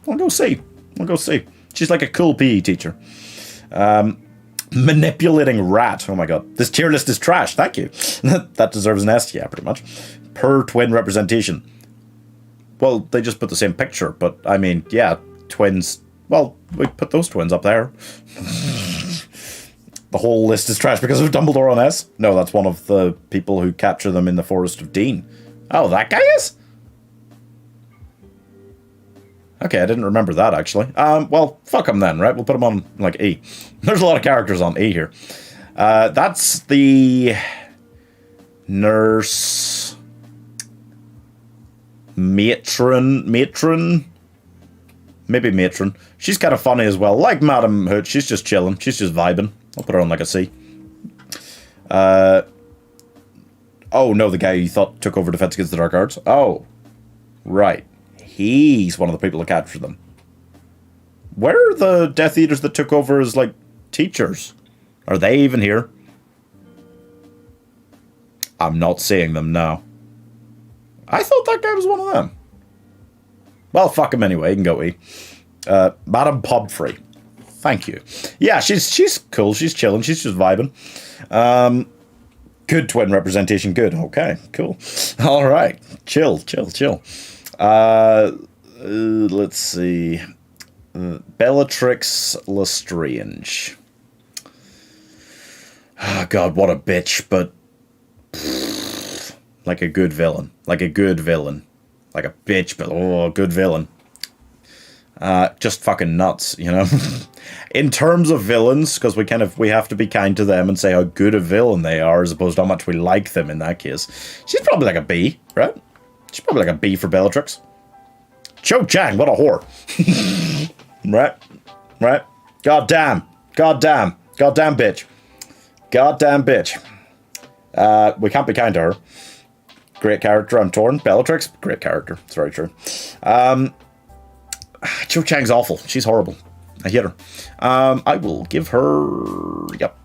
I'll go see. I'll go see. She's like a cool PE teacher. Manipulating rat. Oh my god. This tier list is trash. Thank you. That deserves an S. Yeah, pretty much. Per twin representation. Well, they just put the same picture, but I mean, yeah, twins. Well, we put those twins up there. The whole list is trash because of Dumbledore on S? No, that's one of the people who capture them in the Forest of Dean. Oh, that guy is? Okay, I didn't remember that, actually. Well, fuck him then, right? We'll put him on, like, E. There's a lot of characters on E here. That's the nurse... Matron? Maybe matron. She's kind of funny as well. Like Madam Hooch, she's just chilling. She's just vibing. I'll put her on, like, a C. Oh, no, the guy you thought took over Defense Against the Dark Arts? Oh, right. He's one of the people who captured them. Where are the Death Eaters that took over as, like, teachers? Are they even here? I'm not seeing them now. I thought that guy was one of them. Well, fuck him anyway. He can go E. Madam Pobfrey. Thank you. Yeah, she's cool. She's chilling. She's just vibing. Good twin representation. Good. Okay, cool. All right. Chill. Let's see. Bellatrix Lestrange. Oh, God, what a bitch, but... like a good villain. Like a bitch, but oh, good villain. Just fucking nuts, you know? In terms of villains, because we have to be kind to them and say how good a villain they are, as opposed to how much we like them in that case. She's probably like a B, right? She's probably like a B for Bellatrix. Cho Chang, what a whore. Right? Goddamn bitch. We can't be kind to her. Great character, I'm torn. Bellatrix, great character. It's very true. Cho Chang's awful. She's horrible. I hate her. I will give her... Yep.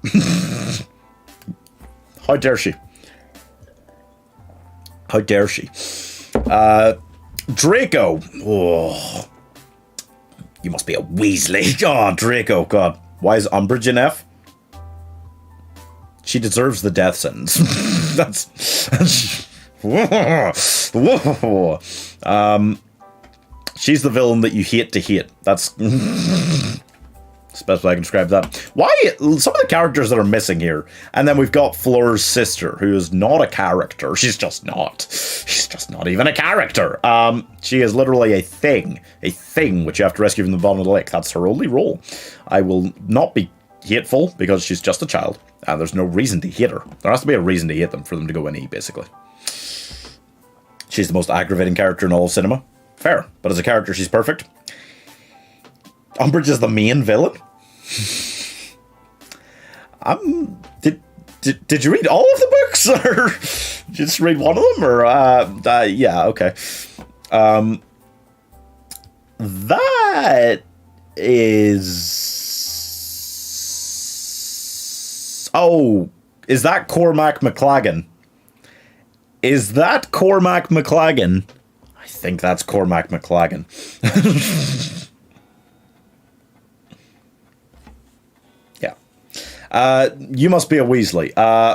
How dare she? Draco. Oh. You must be a Weasley. Oh, Draco. God. Why is Umbridge in F? She deserves the death sentence. She's the villain that you hate to hate. That's the best way I can describe that. Why some of the characters that are missing here, and then we've got Fleur's sister, who is not a character. She's just not even a character. She is literally a thing which you have to rescue from the bottom of the lake. That's her only role. I will not be hateful because she's just a child, and there's no reason to hate her. There has to be a reason to hate them for them to go in E, basically. She's the most aggravating character in all of cinema. Fair, but as a character, she's perfect. Umbridge is the main villain. Did you read all of the books, or did you just read one of them, or yeah, okay. That is Oh, is that Cormac McLagan? Is that Cormac McLagan? I think that's Cormac McLagan. Yeah. You must be a Weasley.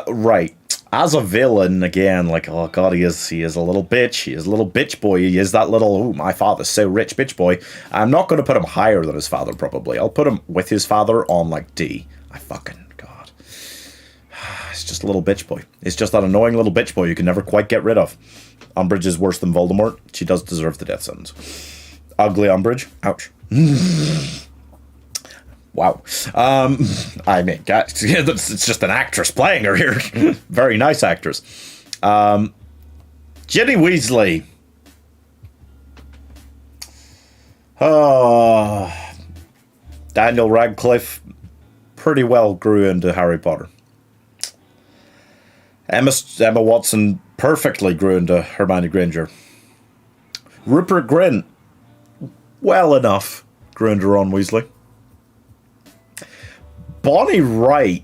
Right. As a villain, again, like, oh god, he is a little bitch. He is a little bitch boy. He is that little, oh, my father's so rich bitch boy. I'm not going to put him higher than his father, probably. I'll put him with his father on, like, D. I fucking, god. It's just a little bitch boy. It's just that annoying little bitch boy you can never quite get rid of. Umbridge is worse than Voldemort. She does deserve the death sentence. Ugly Umbridge. Ouch. Wow. I mean, guys, it's just an actress playing her here. Very nice actress. Ginny Weasley. Daniel Radcliffe pretty well grew into Harry Potter. Emma Watson perfectly grew into Hermione Granger. Rupert Grint, well enough, grew into Ron Weasley. Bonnie Wright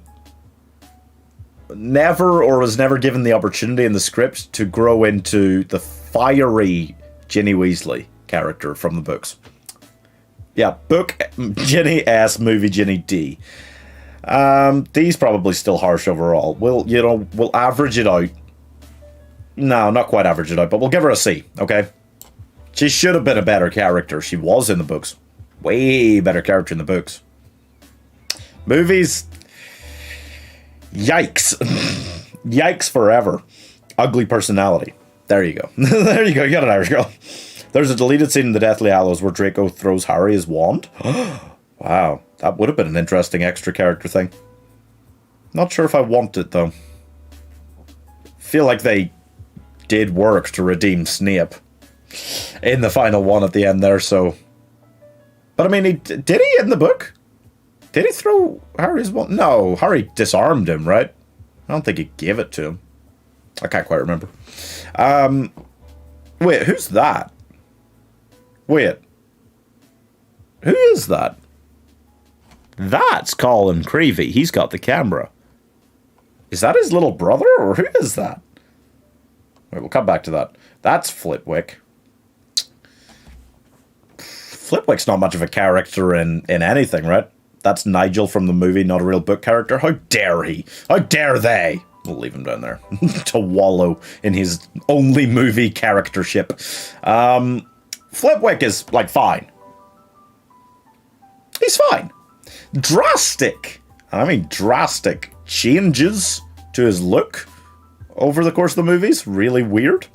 never or was never given the opportunity in the script to grow into the fiery Ginny Weasley character from the books. Yeah, book Ginny S, movie Ginny D. D's probably still harsh overall. We'll average it out. No, not quite average it out, but we'll give her a C, okay? She should have been a better character. She was in the books. Way better character in the books. Movies. Yikes. Yikes forever. Ugly personality. There you go. There you go. You got an Irish girl. There's a deleted scene in the Deathly Hallows where Draco throws Harry his wand. Wow. That would have been an interesting extra character thing. Not sure if I want it, though. Feel like they did work to redeem Snape in the final one at the end there, so... But, I mean, did he in the book? Did he throw Harry's wand? No, Harry disarmed him, right? I don't think he gave it to him. I can't quite remember. Wait, who's that? Wait. Who is that? That's Colin Creevy. He's got the camera. Is that his little brother, or who is that? Wait, we'll come back to that. That's Flitwick. Flitwick's not much of a character in anything, right? That's Nigel from the movie, not a real book character. How dare he? How dare they? We'll leave him down there to wallow in his only movie charactership. Flitwick is, like, fine. He's fine. Drastic, I mean drastic, changes to his look over the course of the movies. Really weird.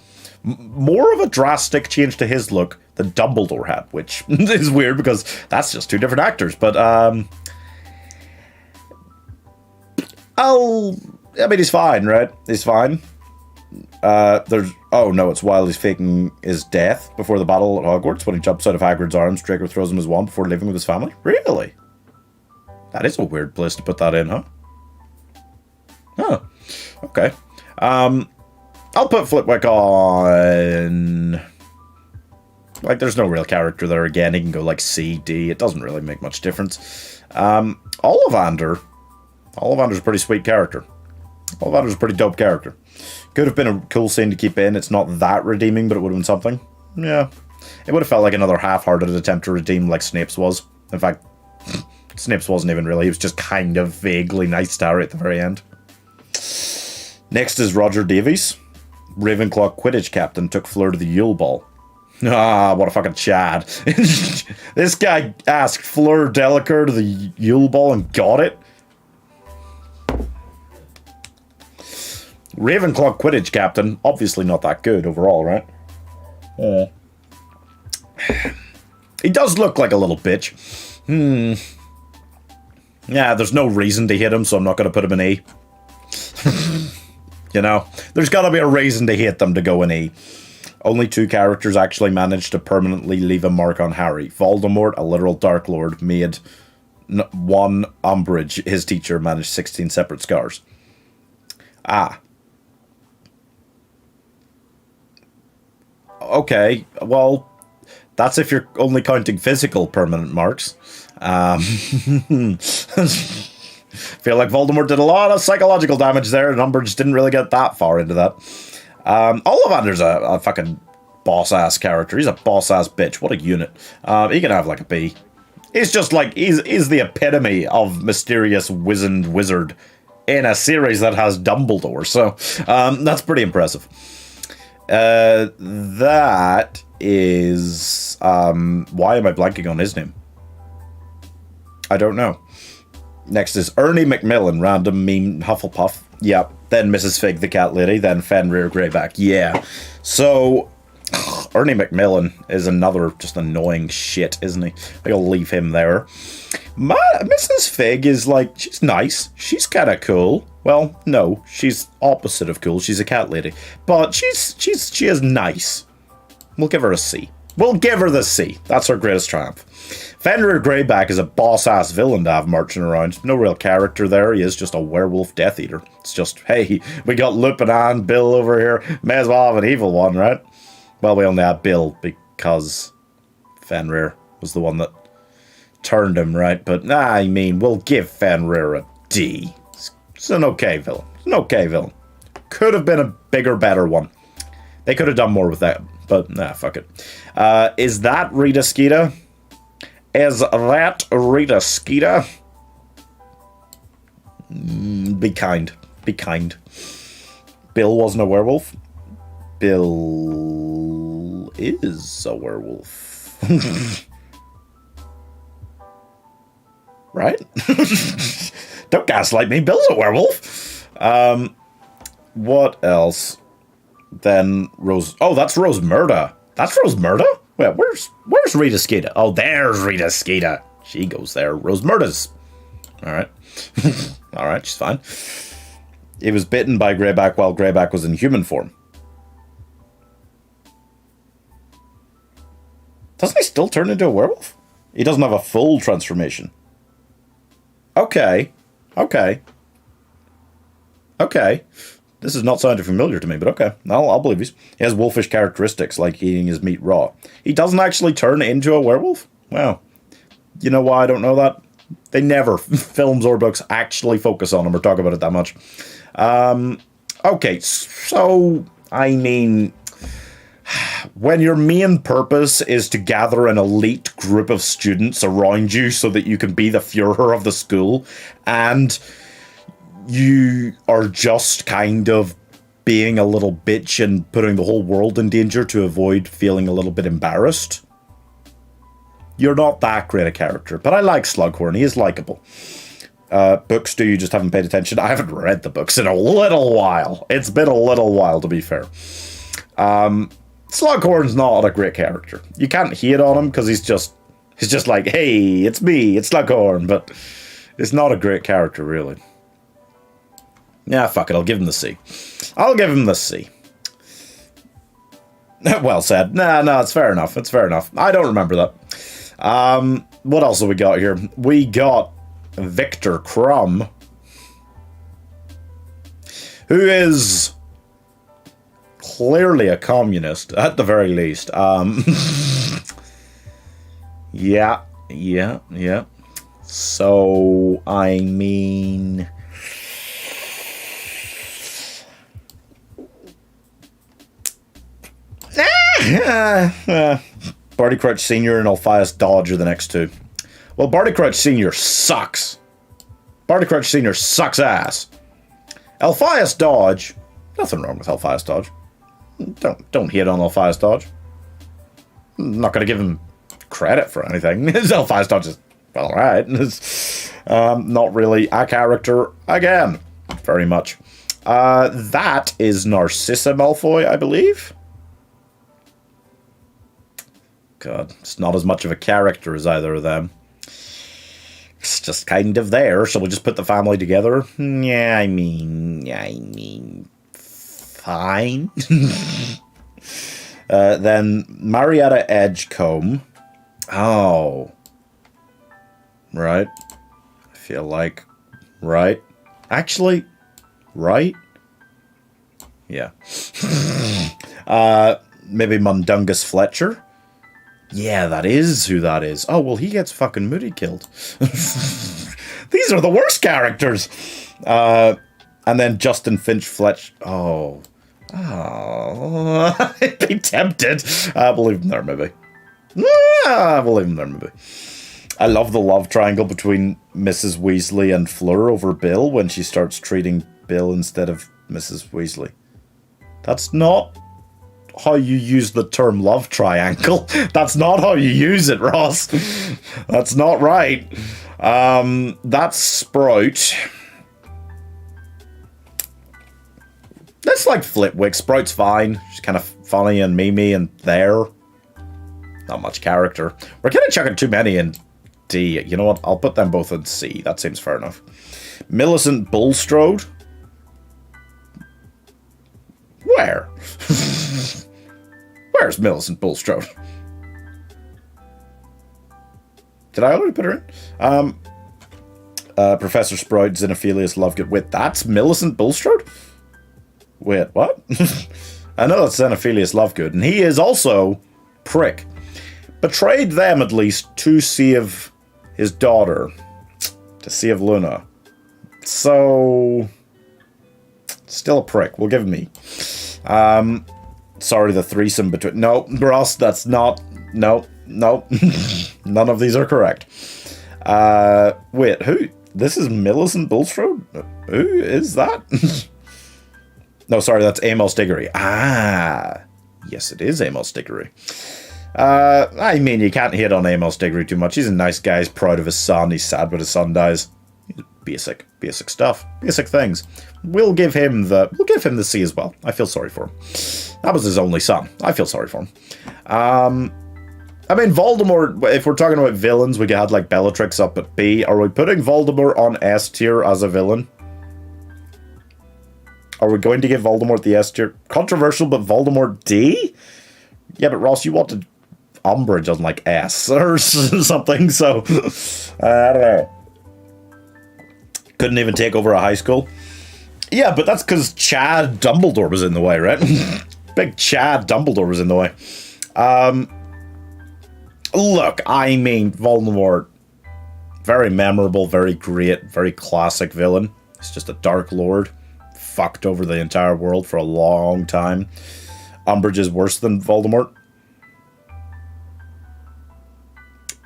More of a drastic change to his look than Dumbledore had, which is weird because that's just two different actors. But, I mean, he's fine, right? He's fine. Oh no, it's while he's faking his death before the battle at Hogwarts when he jumps out of Hagrid's arms, Draco throws him his wand before living with his family. Really? That is a weird place to put that in, huh? Oh, okay. I'll put Flitwick on... Like, there's no real character there again. He can go, like, C, D. It doesn't really make much difference. Ollivander's a pretty sweet character. Ollivander's a pretty dope character. Could have been a cool scene to keep in. It's not that redeeming, but it would have been something. Yeah. It would have felt like another half-hearted attempt to redeem like Snape's was. In fact, Snape's wasn't even really. He was just kind of vaguely nice to Harry at the very end. Next is Roger Davies. Ravenclaw Quidditch captain took Fleur to the Yule Ball. Ah, what a fucking Chad. This guy asked Fleur Delacour to the Yule Ball and got it. Ravenclaw Quidditch captain, obviously not that good overall, right? Yeah. He does look like a little bitch. Yeah, there's no reason to hit him, so I'm not going to put him in E. You know, there's got to be a reason to hate them to go in E. Only two characters actually managed to permanently leave a mark on Harry. Voldemort, a literal Dark Lord, made one. Umbridge, his teacher, managed 16 separate scars. Ah. Okay, well, that's if you're only counting physical permanent marks. Feel like Voldemort did a lot of psychological damage there, and Umbridge didn't really get that far into that. Ollivander's a fucking boss-ass character. He's a boss-ass bitch. What a unit. He can have, like, a B. He's just, like, he's the epitome of mysterious wizened wizard in a series that has Dumbledore, so that's pretty impressive. That is... why am I blanking on his name? I don't know. Next is Ernie Macmillan, random meme Hufflepuff. Yep. Then Mrs. Fig, the cat lady. Then Fenrir Greyback. Yeah. So, Ernie Macmillan is another just annoying shit, isn't he? I'll leave him there. Mrs. Fig is like, she's nice. She's kind of cool. Well, no, she's opposite of cool. She's a cat lady. But she is nice. We'll give her a C. We'll give her the C. That's her greatest triumph. Fenrir Greyback is a boss-ass villain to have marching around. No real character there. He is just a werewolf Death Eater. It's just, hey, we got Lupin and Bill over here. May as well have an evil one, right? Well, we only had Bill because Fenrir was the one that turned him, right? But, I mean, we'll give Fenrir a D. It's an okay villain. It's an okay villain. Could have been a bigger, better one. They could have done more with that, but, nah, fuck it. Is that Rita Skeeter? Is that Rita Skeeter? Be kind. Be kind. Bill wasn't a werewolf. Bill is a werewolf. Right? Don't gaslight me. Bill's a werewolf. What else? Then Rose... Oh, that's Rose Murda. That's Rose Murda? Wait, where's Rita Skeeter? Oh, there's Rita Skeeter. She goes there. Rose Murda's. Alright. Alright, she's fine. He was bitten by Greyback while Greyback was in human form. Doesn't he still turn into a werewolf? He doesn't have a full transformation. Okay. Okay. Okay. This is not sounding familiar to me, but okay. I'll believe he has wolfish characteristics, like eating his meat raw. He doesn't actually turn into a werewolf? Wow. You know why I don't know that? They never, films or books, actually focus on him or talk about it that much. Okay, so, I mean... When your main purpose is to gather an elite group of students around you so that you can be the Führer of the school, and you are just kind of being a little bitch and putting the whole world in danger to avoid feeling a little bit embarrassed, you're not that great a character. But I like Slughorn. He is likable. Books, do you just haven't paid attention? I haven't read the books in a little while. It's been a little while, to be fair. Slughorn's not a great character. You can't hate on him because he's just like, hey, it's me, it's Slughorn, but it's not a great character, really. Yeah, fuck it, I'll give him the C. I'll give him the C. Well said. No, it's fair enough. It's fair enough. I don't remember that. What else have we got here? We got Victor Crumb, who is clearly a communist, at the very least. Yeah. So, I mean... Barty Crouch Sr. and Alpheus Dodge are the next two. Well, Barty Crouch Sr. sucks. Barty Crouch Sr. sucks ass. Alpheus Dodge, nothing wrong with Alpheus Dodge. Don't hate on Alpheus Dodge. I'm not going to give him credit for anything. Alpheus Dodge is alright. Not really a character again. Very much. That is Narcissa Malfoy, I believe. God, it's not as much of a character as either of them. It's just kind of there. Shall we just put the family together? Yeah, I mean, fine. Then Marietta Edgecombe. Oh. Right. I feel like. Right. Actually. Right. Yeah. Maybe Mundungus Fletcher. Yeah, that is who that is. Oh, well, he gets fucking Moody killed. These are the worst characters. And then Justin Finch-Fletch. Oh. I'd be tempted. I believe him there, maybe. I believe him there, maybe. I love the love triangle between Mrs. Weasley and Fleur over Bill when she starts treating Bill instead of Mrs. Weasley. That's not how you use the term love triangle. That's not how you use it, Ross. That's not right. That's Sprout. That's like Flitwick. Sprout's fine. She's kind of funny and memey and there. Not much character. We're kind of chucking too many in D. You know what? I'll put them both in C. That seems fair enough. Millicent Bulstrode. Where? Where's Millicent Bulstrode? Did I already put her in? Professor Sprout, Xenophilius Lovegood. Wait, that's Millicent Bulstrode? Wait, what? I know that's Xenophilius Lovegood, and he is also prick. Betrayed them, at least, to save his daughter. To save Luna. So... still a prick. We'll give him E. Sorry, the threesome between... No, Ross, that's not... No. None of these are correct. Wait, who? This is Millicent Bulstrode? Who is that? No, sorry, that's Amos Diggory. Ah, yes, it is Amos Diggory. I mean, you can't hit on Amos Diggory too much. He's a nice guy. He's proud of his son. He's sad when his son dies. Basic stuff. Basic things. We'll give him the C as well. I feel sorry for him. That was his only son. I feel sorry for him. I mean, Voldemort, if we're talking about villains, we had like Bellatrix up at B. Are we putting Voldemort on S tier as a villain? Are we going to give Voldemort the S tier? Controversial, but Voldemort D? Yeah, but Ross, you wanted Umbridge on like S or something, so I don't know. Couldn't even take over a high school. Yeah, but that's because Chad Dumbledore was in the way, right? Big Chad Dumbledore was in the way. Look, I mean, Voldemort, very memorable, very great, very classic villain. He's just a Dark Lord. Fucked over the entire world for a long time. Umbridge is worse than Voldemort.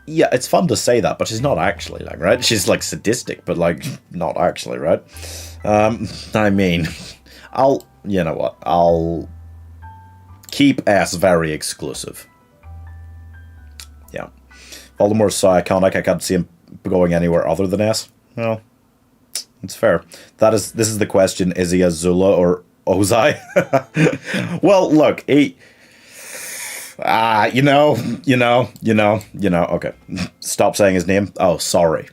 Yeah, it's fun to say that, but she's not actually, like, right? She's, like, sadistic, but, like, not actually, right? I mean, you know what? I'll keep S very exclusive. Yeah. Voldemort's so iconic, I can't see him going anywhere other than S. Well, it's fair. This is the question, is he Azula or Ozai? Well, look, he... okay. Stop saying his name. Oh, sorry.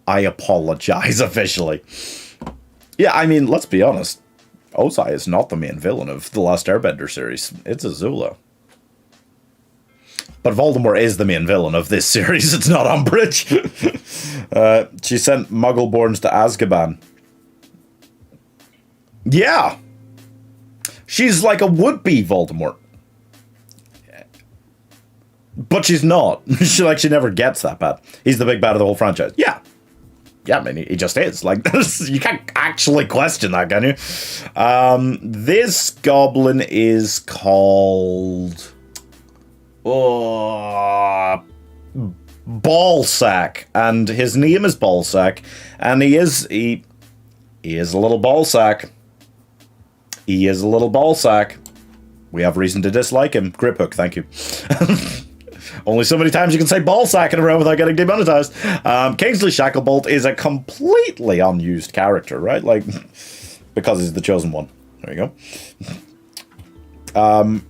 I apologize officially. Yeah, I mean, let's be honest. Ozai is not the main villain of the Last Airbender series. It's Azula. But Voldemort is the main villain of this series. It's not Umbridge. She sent Muggleborns to Azkaban. Yeah. She's like a would-be Voldemort. But she's not. She never gets that bad. He's the big bad of the whole franchise. Yeah. Yeah, I mean, he just is. Like, you can't actually question that, can you? This goblin is called... Ballsack. And his name is Ballsack. And he is a little ballsack. He is a little ballsack. We have reason to dislike him. Grip hook, thank you. Only so many times you can say ballsack in a row without getting demonetized. Kingsley Shacklebolt is a completely unused character, right? Like, because he's the chosen one. There you go.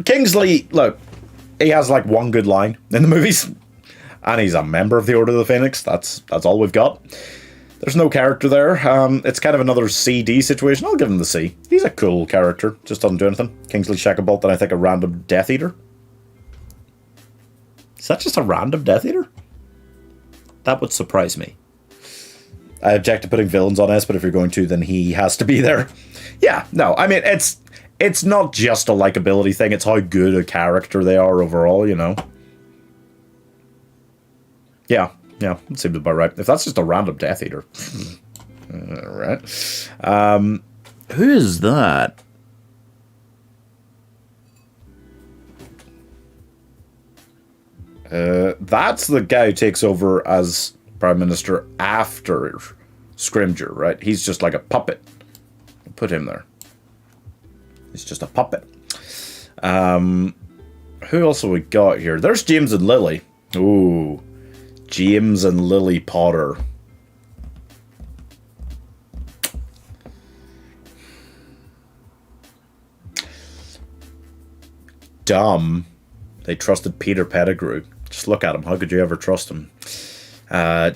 Kingsley, look, he has like one good line in the movies. And he's a member of the Order of the Phoenix. That's all we've got. There's no character there. It's kind of another CD situation. I'll give him the C. He's a cool character. Just doesn't do anything. Kingsley Shacklebolt, and I think a random Death Eater. Is that just a random Death Eater? That would surprise me. I object to putting villains on S, but if you're going to, then he has to be there. Yeah, no, I mean, it's not just a likability thing. It's how good a character they are overall, you know? Yeah, Yeah, it seems about right. If that's just a random Death Eater. Right. Who is that? That's the guy who takes over as Prime Minister after Scrimgeour, right? He's just like a puppet. Put him there. He's just a puppet. Who else have we got here? There's James and Lily. Ooh. James and Lily Potter. Dumb. They trusted Peter Pettigrew. Just look at him. How could you ever trust him?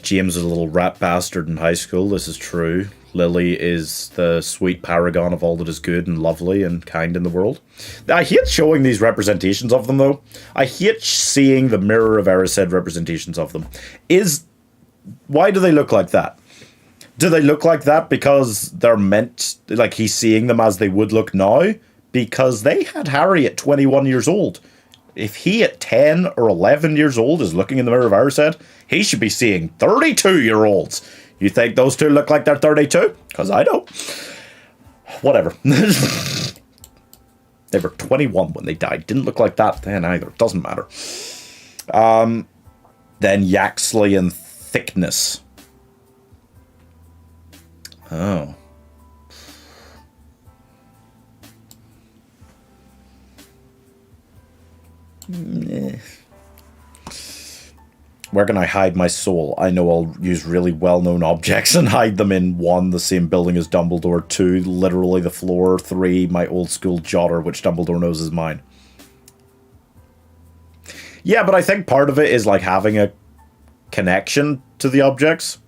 James is a little rat bastard in high school. This is true. Lily is the sweet paragon of all that is good and lovely and kind in the world. I hate showing these representations of them, though. I hate seeing the Mirror of Erised representations of them. Why do they look like that? Do they look like that because they're meant, like he's seeing them as they would look now? Because they had Harry at 21 years old. If he at 10 or 11 years old is looking in the Mirror of Erised, he should be seeing 32-year-olds. You think those two look like they're 32? Because I don't. Whatever. They were 21 when they died. Didn't look like that then either. Doesn't matter. Then Yaxley and Thickness. Oh. Where can I hide my soul? I know I'll use really well-known objects and hide them in 1, the same building as Dumbledore, 2, literally the floor, 3, my old school jotter, which Dumbledore knows is mine. Yeah, but I think part of it is like having a connection to the objects,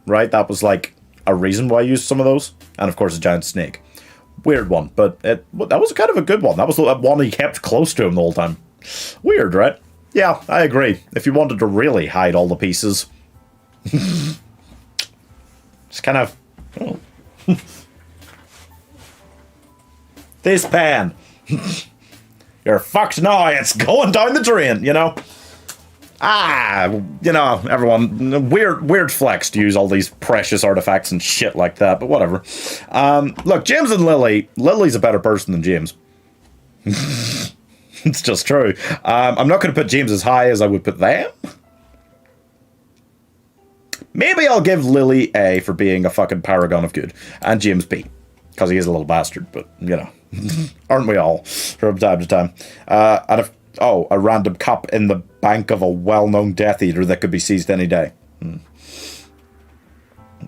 right? That was like a reason why I used some of those. And of course a giant snake. Weird one, but that was kind of a good one. That was the one he kept close to him the whole time. Weird, right? Yeah, I agree. If you wanted to really hide all the pieces. Just kind of... Oh. This pen. You're fucked now. It's going down the drain, you know? You know, everyone... Weird flex to use all these precious artifacts and shit like that, but whatever. Look, James and Lily. Lily's a better person than James. It's just true. I'm not going to put James as high as I would put them. Maybe I'll give Lily A for being a fucking paragon of good. And James B. Because he is a little bastard, but, you know. Aren't we all? From time to time. A random cup in the bank of a well-known Death Eater that could be seized any day.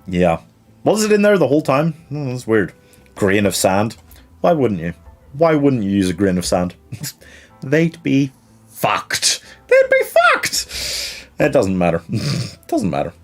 Yeah. Was it in there the whole time? Oh, that's weird. Grain of sand. Why wouldn't you? Why wouldn't you use a grain of sand? They'd be fucked. They'd be fucked. It doesn't matter. It doesn't matter.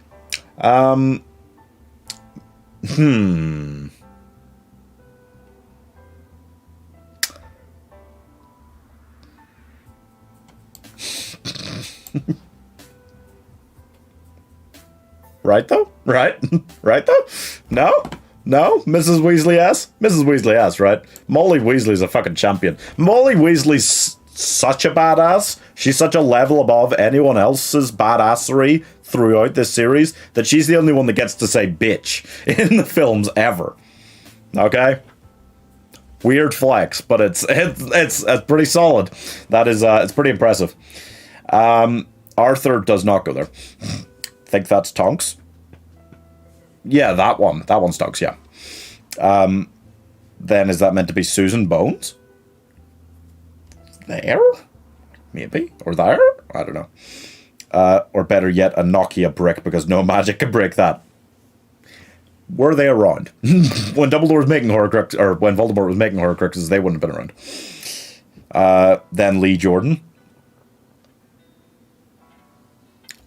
Right though? Right? Right though? No? No? Mrs. Weasley ass? Mrs. Weasley ass, right? Molly Weasley's a fucking champion. Molly Weasley's such a badass. She's such a level above anyone else's badassery throughout this series that she's the only one that gets to say bitch in the films ever. Okay? Weird flex, but it's pretty solid. That is, it's pretty impressive. Arthur does not go there. Think that's Tonks? Yeah, that one. That one's Tonks, yeah. Then is that meant to be Susan Bones? There? Maybe? Or there? I don't know. Or better yet, a Nokia brick, because no magic can break that. Were they around? When Dumbledore was making Horcrux, or when Voldemort was making Horcruxes, they wouldn't have been around. Then Lee Jordan.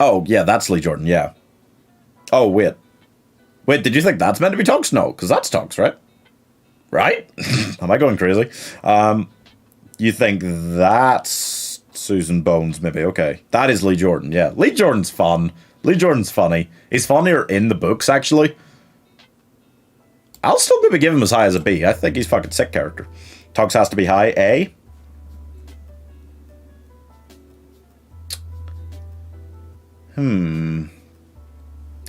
Oh, yeah, that's Lee Jordan, yeah. Oh, wait. Wait, did you think that's meant to be Tonks? No, because that's Tonks, right? Right? Am I going crazy? You think that's Susan Bones, maybe. Okay. That is Lee Jordan, yeah. Lee Jordan's fun. Lee Jordan's funny. He's funnier in the books, actually. I'll still maybe give him as high as a B. I think he's fucking sick character. Tonks has to be high. A.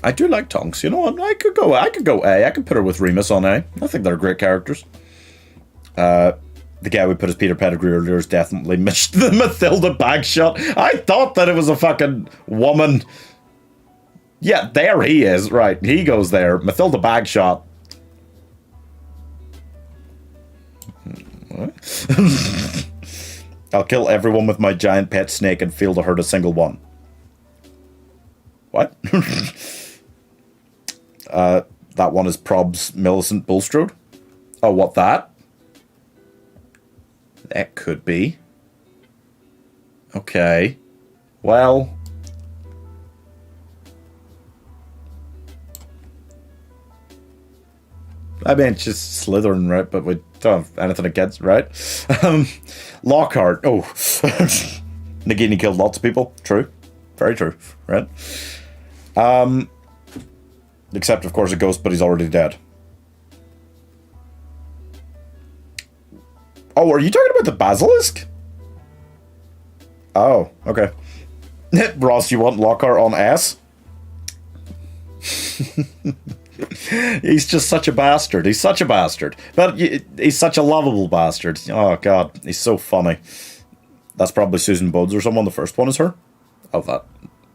I do like Tonks. You know what? I could go A. I could put her with Remus on A. I think they're great characters. The guy we put as Peter Pettigrew earlier is definitely missed the Mathilda Bagshot. I thought that it was a fucking woman. Yeah, there he is. Right, he goes there. Mathilda Bagshot. I'll kill everyone with my giant pet snake and fail to hurt a single one. What? That one is Probs Millicent Bulstrode. Oh, what that? That could be. Okay. Well. I mean, it's just Slytherin, right? But we don't have anything against, right? Lockhart. Oh. Nagini killed lots of people. True. Very true. Right? Except, of course, a ghost, but he's already dead. Oh, are you talking about the basilisk? Oh, okay. Ross, you want Lockhart on S? He's just such a bastard. He's such a bastard. But he's such a lovable bastard. Oh, God. He's so funny. That's probably Susan Bodes or someone. The first one is her. Oh, that.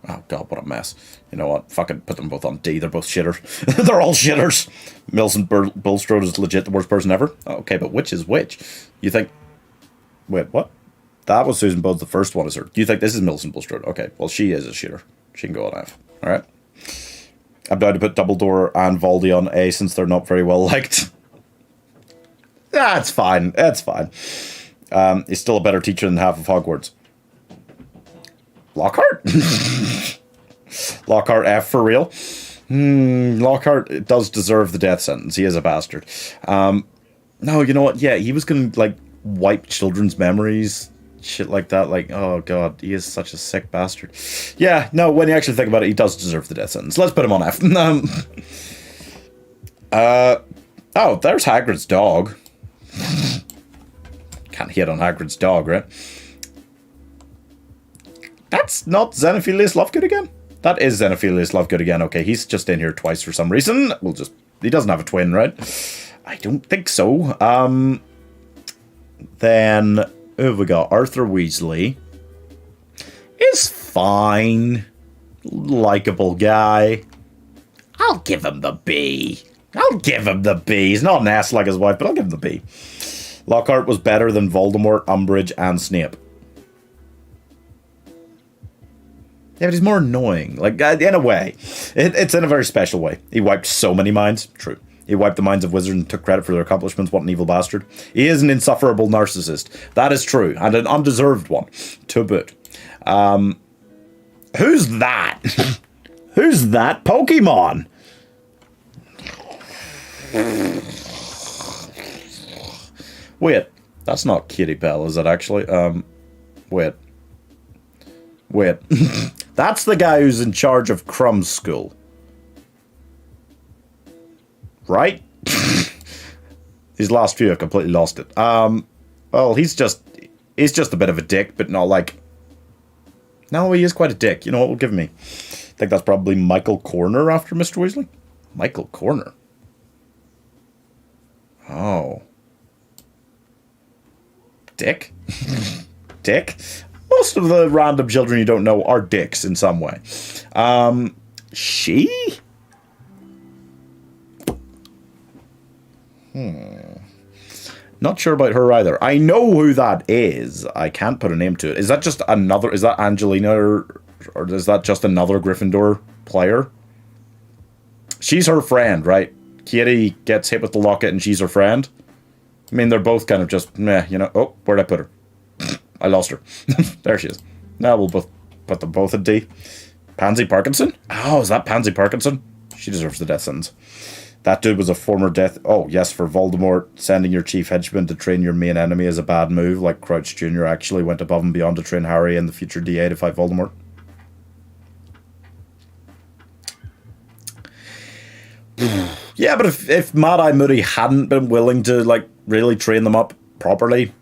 Oh, God, what a mess. You know what? Fucking put them both on D. They're both shitters. They're all shitters. Millicent Bulstrode is legit the worst person ever. Okay, but which is which? You think... Wait, what? That was Susan Bodes. The first one is her. Do you think this is Millicent Bulstrode? Okay, well, she is a shitter. She can go on F. Alright? I'm down to put Dumbledore and Voldy on A since they're not very well liked. That's fine. That's fine. He's still a better teacher than half of Hogwarts. Lockhart? Lockhart F for real? Lockhart does deserve the death sentence. He is a bastard. No, you know what? Yeah, he was going to, like, wipe children's memories. Shit like that. Like, oh, God. He is such a sick bastard. Yeah, no, when you actually think about it, he does deserve the death sentence. Let's put him on F. Oh, there's Hagrid's dog. Can't hit on Hagrid's dog, right? That's not Xenophilius Lovegood again? That is Xenophilius Lovegood again. Okay, he's just in here twice for some reason. We'll just... He doesn't have a twin, right? I don't think so. Then... Who have we got? Arthur Weasley. Is fine. Likeable guy. I'll give him the B. I'll give him the B. He's not an ass like his wife, but I'll give him the B. Lockhart was better than Voldemort, Umbridge, and Snape. Yeah, but he's more annoying. Like, in a way. It's in a very special way. He wiped so many minds. True. He wiped the minds of wizards and took credit for their accomplishments. What an evil bastard. He is an insufferable narcissist. That is true. And an undeserved one. To boot. Who's that? Who's that Pokemon? Wait. That's not Kitty Bell, is it actually? Wait. That's the guy who's in charge of Crumb's school. Right? These last few have completely lost it. Well, he's just a bit of a dick, but not like... No, he is quite a dick. You know what? We'll give him me. I think that's probably Michael Corner after Mr. Weasley. Michael Corner. Oh. Dick? Dick? Most of the random children you don't know are dicks in some way. She? Not sure about her either. I know who that is. I can't put a name to it. Is that just another... Is that Angelina or is that just another Gryffindor player? She's her friend, right? Katie gets hit with the locket and she's her friend. I mean, they're both kind of just... Meh, you know... Oh, where'd I put her? I lost her. There she is. Now we'll both put them both at D. Pansy Parkinson? Oh, is that Pansy Parkinson? She deserves the death sentence. That dude was a former death... Oh, yes, for Voldemort, sending your chief henchman to train your main enemy is a bad move, like Crouch Jr. actually went above and beyond to train Harry and the future DA to fight Voldemort. Yeah, but if Mad-Eye Moody hadn't been willing to, like, really train them up properly,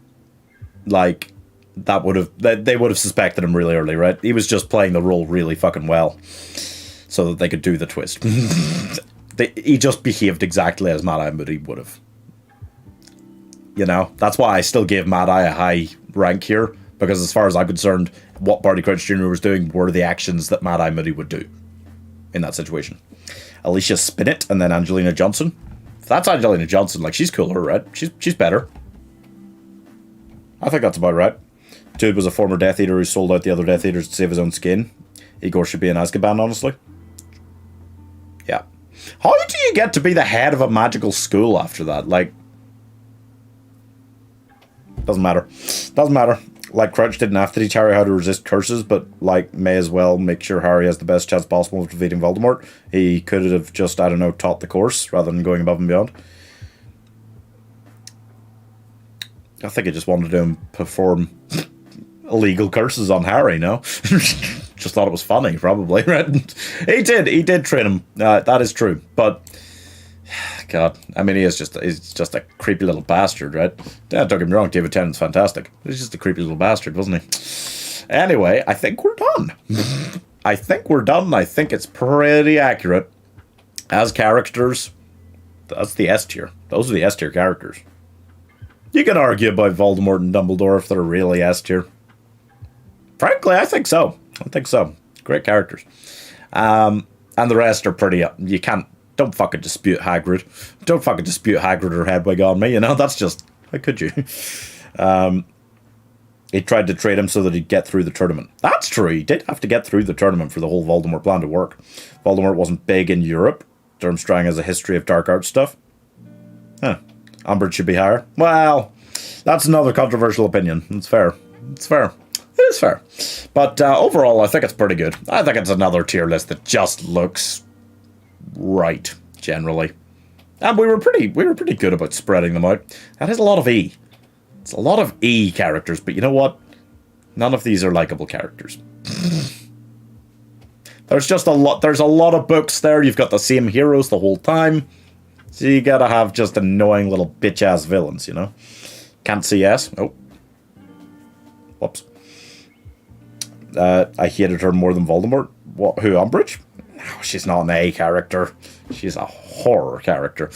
like, that would have... They would have suspected him really early, right? He was just playing the role really fucking well. so that they could do the twist. He just behaved exactly as Mad Eye Moody would have. You know, that's why I still gave Mad Eye a high rank here, because as far as I'm concerned, what Barty Crouch Jr. was doing were the actions that Mad Eye Moody would do in that situation. Alicia Spinett and then Angelina Johnson. If that's Angelina Johnson, like, she's cooler, right? She's better. I think that's about right. Dude was a former Death Eater who sold out the other Death Eaters to save his own skin. Igor should be in Azkaban, honestly. Yeah. How do you get to be the head of a magical school after that? Like, doesn't matter. Doesn't matter. Like, Crouch didn't have to teach Harry how to resist curses, but, like, may as well make sure Harry has the best chance possible of defeating Voldemort. He could have just, I don't know, taught the course rather than going above and beyond. I think he just wanted to perform illegal curses on Harry, no? Just thought it was funny, probably, right? He did train him. That is true. But, God, I mean, he's just a creepy little bastard, right? Yeah, don't get me wrong, David Tennant's fantastic. He's just a creepy little bastard, wasn't he? Anyway, I think we're done. I think we're done. I think it's pretty accurate. As characters, that's the S tier. Those are the S tier characters. You can argue about Voldemort and Dumbledore if they're really S tier. Frankly, I think so. I think so. Great characters. And the rest are pretty... Don't fucking dispute Hagrid. Don't fucking dispute Hagrid or Hedwig on me, you know? That's just... How could you? He tried to trade him so that he'd get through the tournament. That's true. He did have to get through the tournament for the whole Voldemort plan to work. Voldemort wasn't big in Europe. Durmstrang has a history of dark arts stuff. Huh. Umbridge should be higher. Well, that's another controversial opinion. It's fair. It's fair. It is fair. But overall, I think it's pretty good. I think it's another tier list that just looks right, generally. And we were pretty good about spreading them out. That is a lot of E. It's a lot of E characters, but you know what? None of these are likable characters. There's a lot of books there. You've got the same heroes the whole time. So you gotta have just annoying little bitch-ass villains, you know? Can't see S. Oh. Whoops. I hated her more than Voldemort. What? Who, Umbridge? No, she's not an A character. She's a horror character.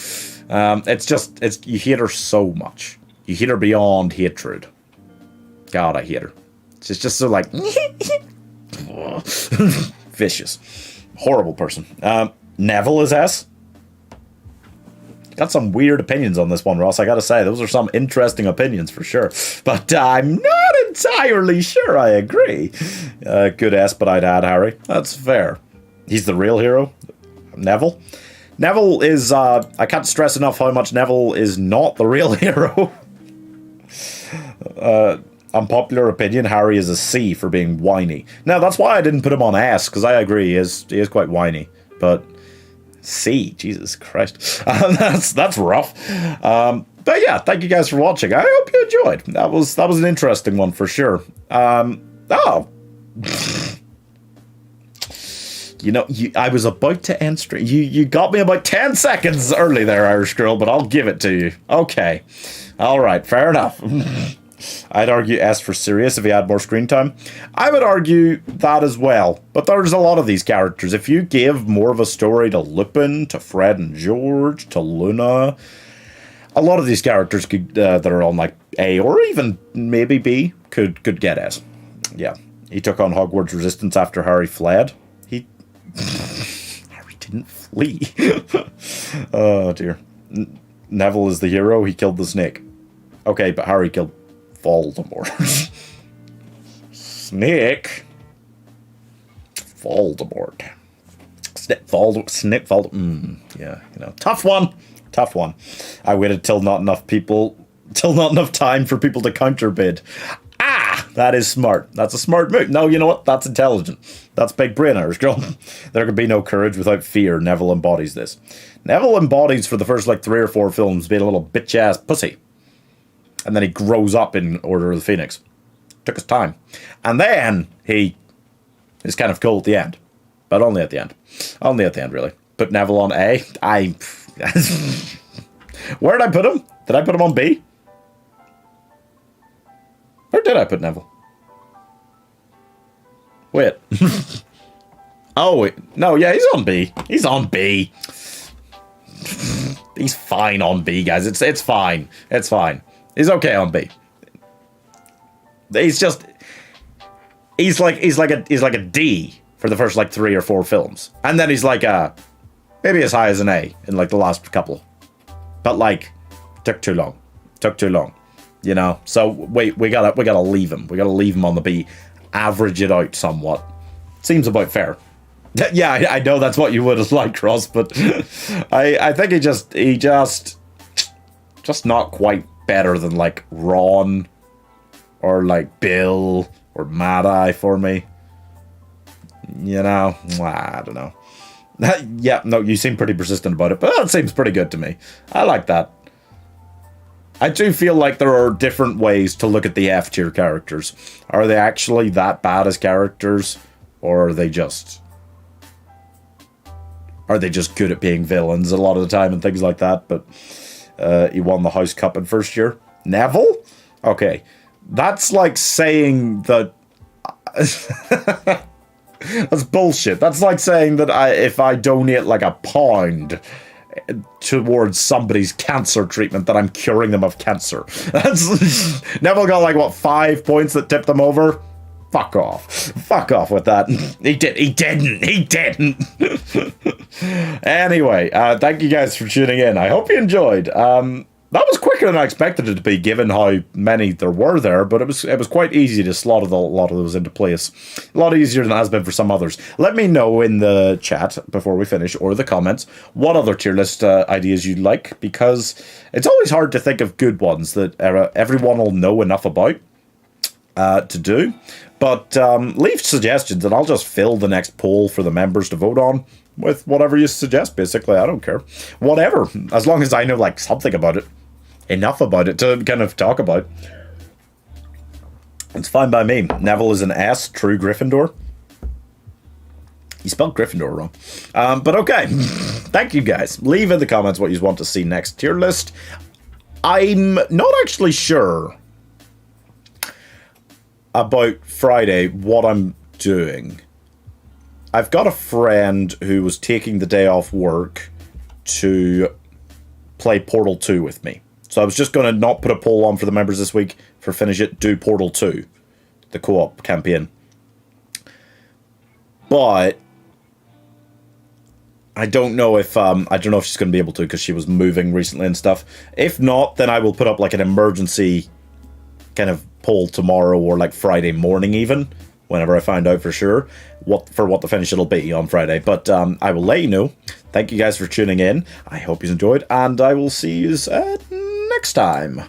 You hate her so much. You hate her beyond hatred. God, I hate her. She's just so, like... vicious. Horrible person. Neville is S. Got some weird opinions on this one, Ross. I gotta say, those are some interesting opinions for sure. But I'm not entirely sure I agree. Good S, but I'd add Harry. That's fair. He's the real hero. Neville. Neville is, I can't stress enough how much Neville is not the real hero. Unpopular opinion, Harry is a C for being whiny. Now, that's why I didn't put him on S, because I agree, he is quite whiny. But... C, Jesus Christ. That's rough. But yeah, thank you guys for watching. I hope you enjoyed. That was an interesting one for sure. Oh. You know, I was about to end stream. You got me about 10 seconds early there, Irish Girl, but I'll give it to you. Okay. All right, fair enough. I'd argue S for Sirius if he had more screen time. I would argue that as well. But there's a lot of these characters. If you gave more of a story to Lupin, to Fred and George, to Luna, a lot of these characters could, that are on like A or even maybe B could get S. Yeah. He took on Hogwarts Resistance after Harry fled. Harry didn't flee. Oh dear. Neville is the hero. He killed the snake. Okay, but Harry killed Voldemort. Snake. Voldemort. Voldemort. Yeah, you know. Tough one. Tough one. I waited till not enough time for people to counterbid. Ah! That is smart. That's a smart move. No, you know what? That's intelligent. That's big brain, Irish Girl. There can be no courage without fear. Neville embodies this. Neville embodies for the first like 3 or 4 films being a little bitch-ass pussy. And then he grows up in Order of the Phoenix. Took his time. And then he is kind of cool at the end. But only at the end. Only at the end, really. Put Neville on A. Where did I put him? Did I put him on B? Where did I put Neville? Wait. Oh, no, yeah, he's on B. He's on B. He's fine on B, guys. It's fine. It's fine. He's okay on B. He's like a D for the first like 3 or 4 films, and then he's like maybe as high as an A in like the last couple, but like took too long, you know. So we gotta leave him. We gotta leave him on the B, average it out somewhat. Seems about fair. Yeah, I know that's what you would have liked, Ross, but I think he just not quite better than like Ron or like Bill or Mad Eye for me. You know, I don't know. Yeah, no, you seem pretty persistent about it, but that seems pretty good to me. I like that. I do feel like there are different ways to look at the F tier characters. Are they actually that bad as characters, or are they just good at being villains a lot of the time and things like that? But he won the House Cup in first year. Neville? Okay. That's like saying that... That's bullshit. That's like saying that if I donate like £1 towards somebody's cancer treatment, that I'm curing them of cancer. That's... Neville got like, what, 5 points that tipped them over? Fuck off. Fuck off with that. He didn't. Anyway, thank you guys for tuning in. I hope you enjoyed. That was quicker than I expected it to be, given how many there were there, but it was quite easy to slot a lot of those into place. A lot easier than it has been for some others. Let me know in the chat before we finish, or the comments, what other tier list ideas you'd like, because it's always hard to think of good ones that everyone will know enough about to do. But leave suggestions, and I'll just fill the next poll for the members to vote on with whatever you suggest, basically. I don't care. Whatever. As long as I know, like, something about it. Enough about it to kind of talk about. It's fine by me. Neville is an S, true Gryffindor. You spelled Gryffindor wrong. But okay. Thank you, guys. Leave in the comments what you want to see next tier list. I'm not actually sure about Friday what I'm doing. I've got a friend who was taking the day off work to play Portal 2 with me. So I was just going to not put a poll on for the members this week for Finish It, do Portal 2, the co-op campaign. But I don't know if she's going to be able to, because she was moving recently and stuff. If not, then I will put up like an emergency kind of poll tomorrow, or like Friday morning even, whenever I find out for sure what the finish it'll be on Friday. But I will let you know. Thank you guys for tuning in. I hope you enjoyed, and I will see you next time.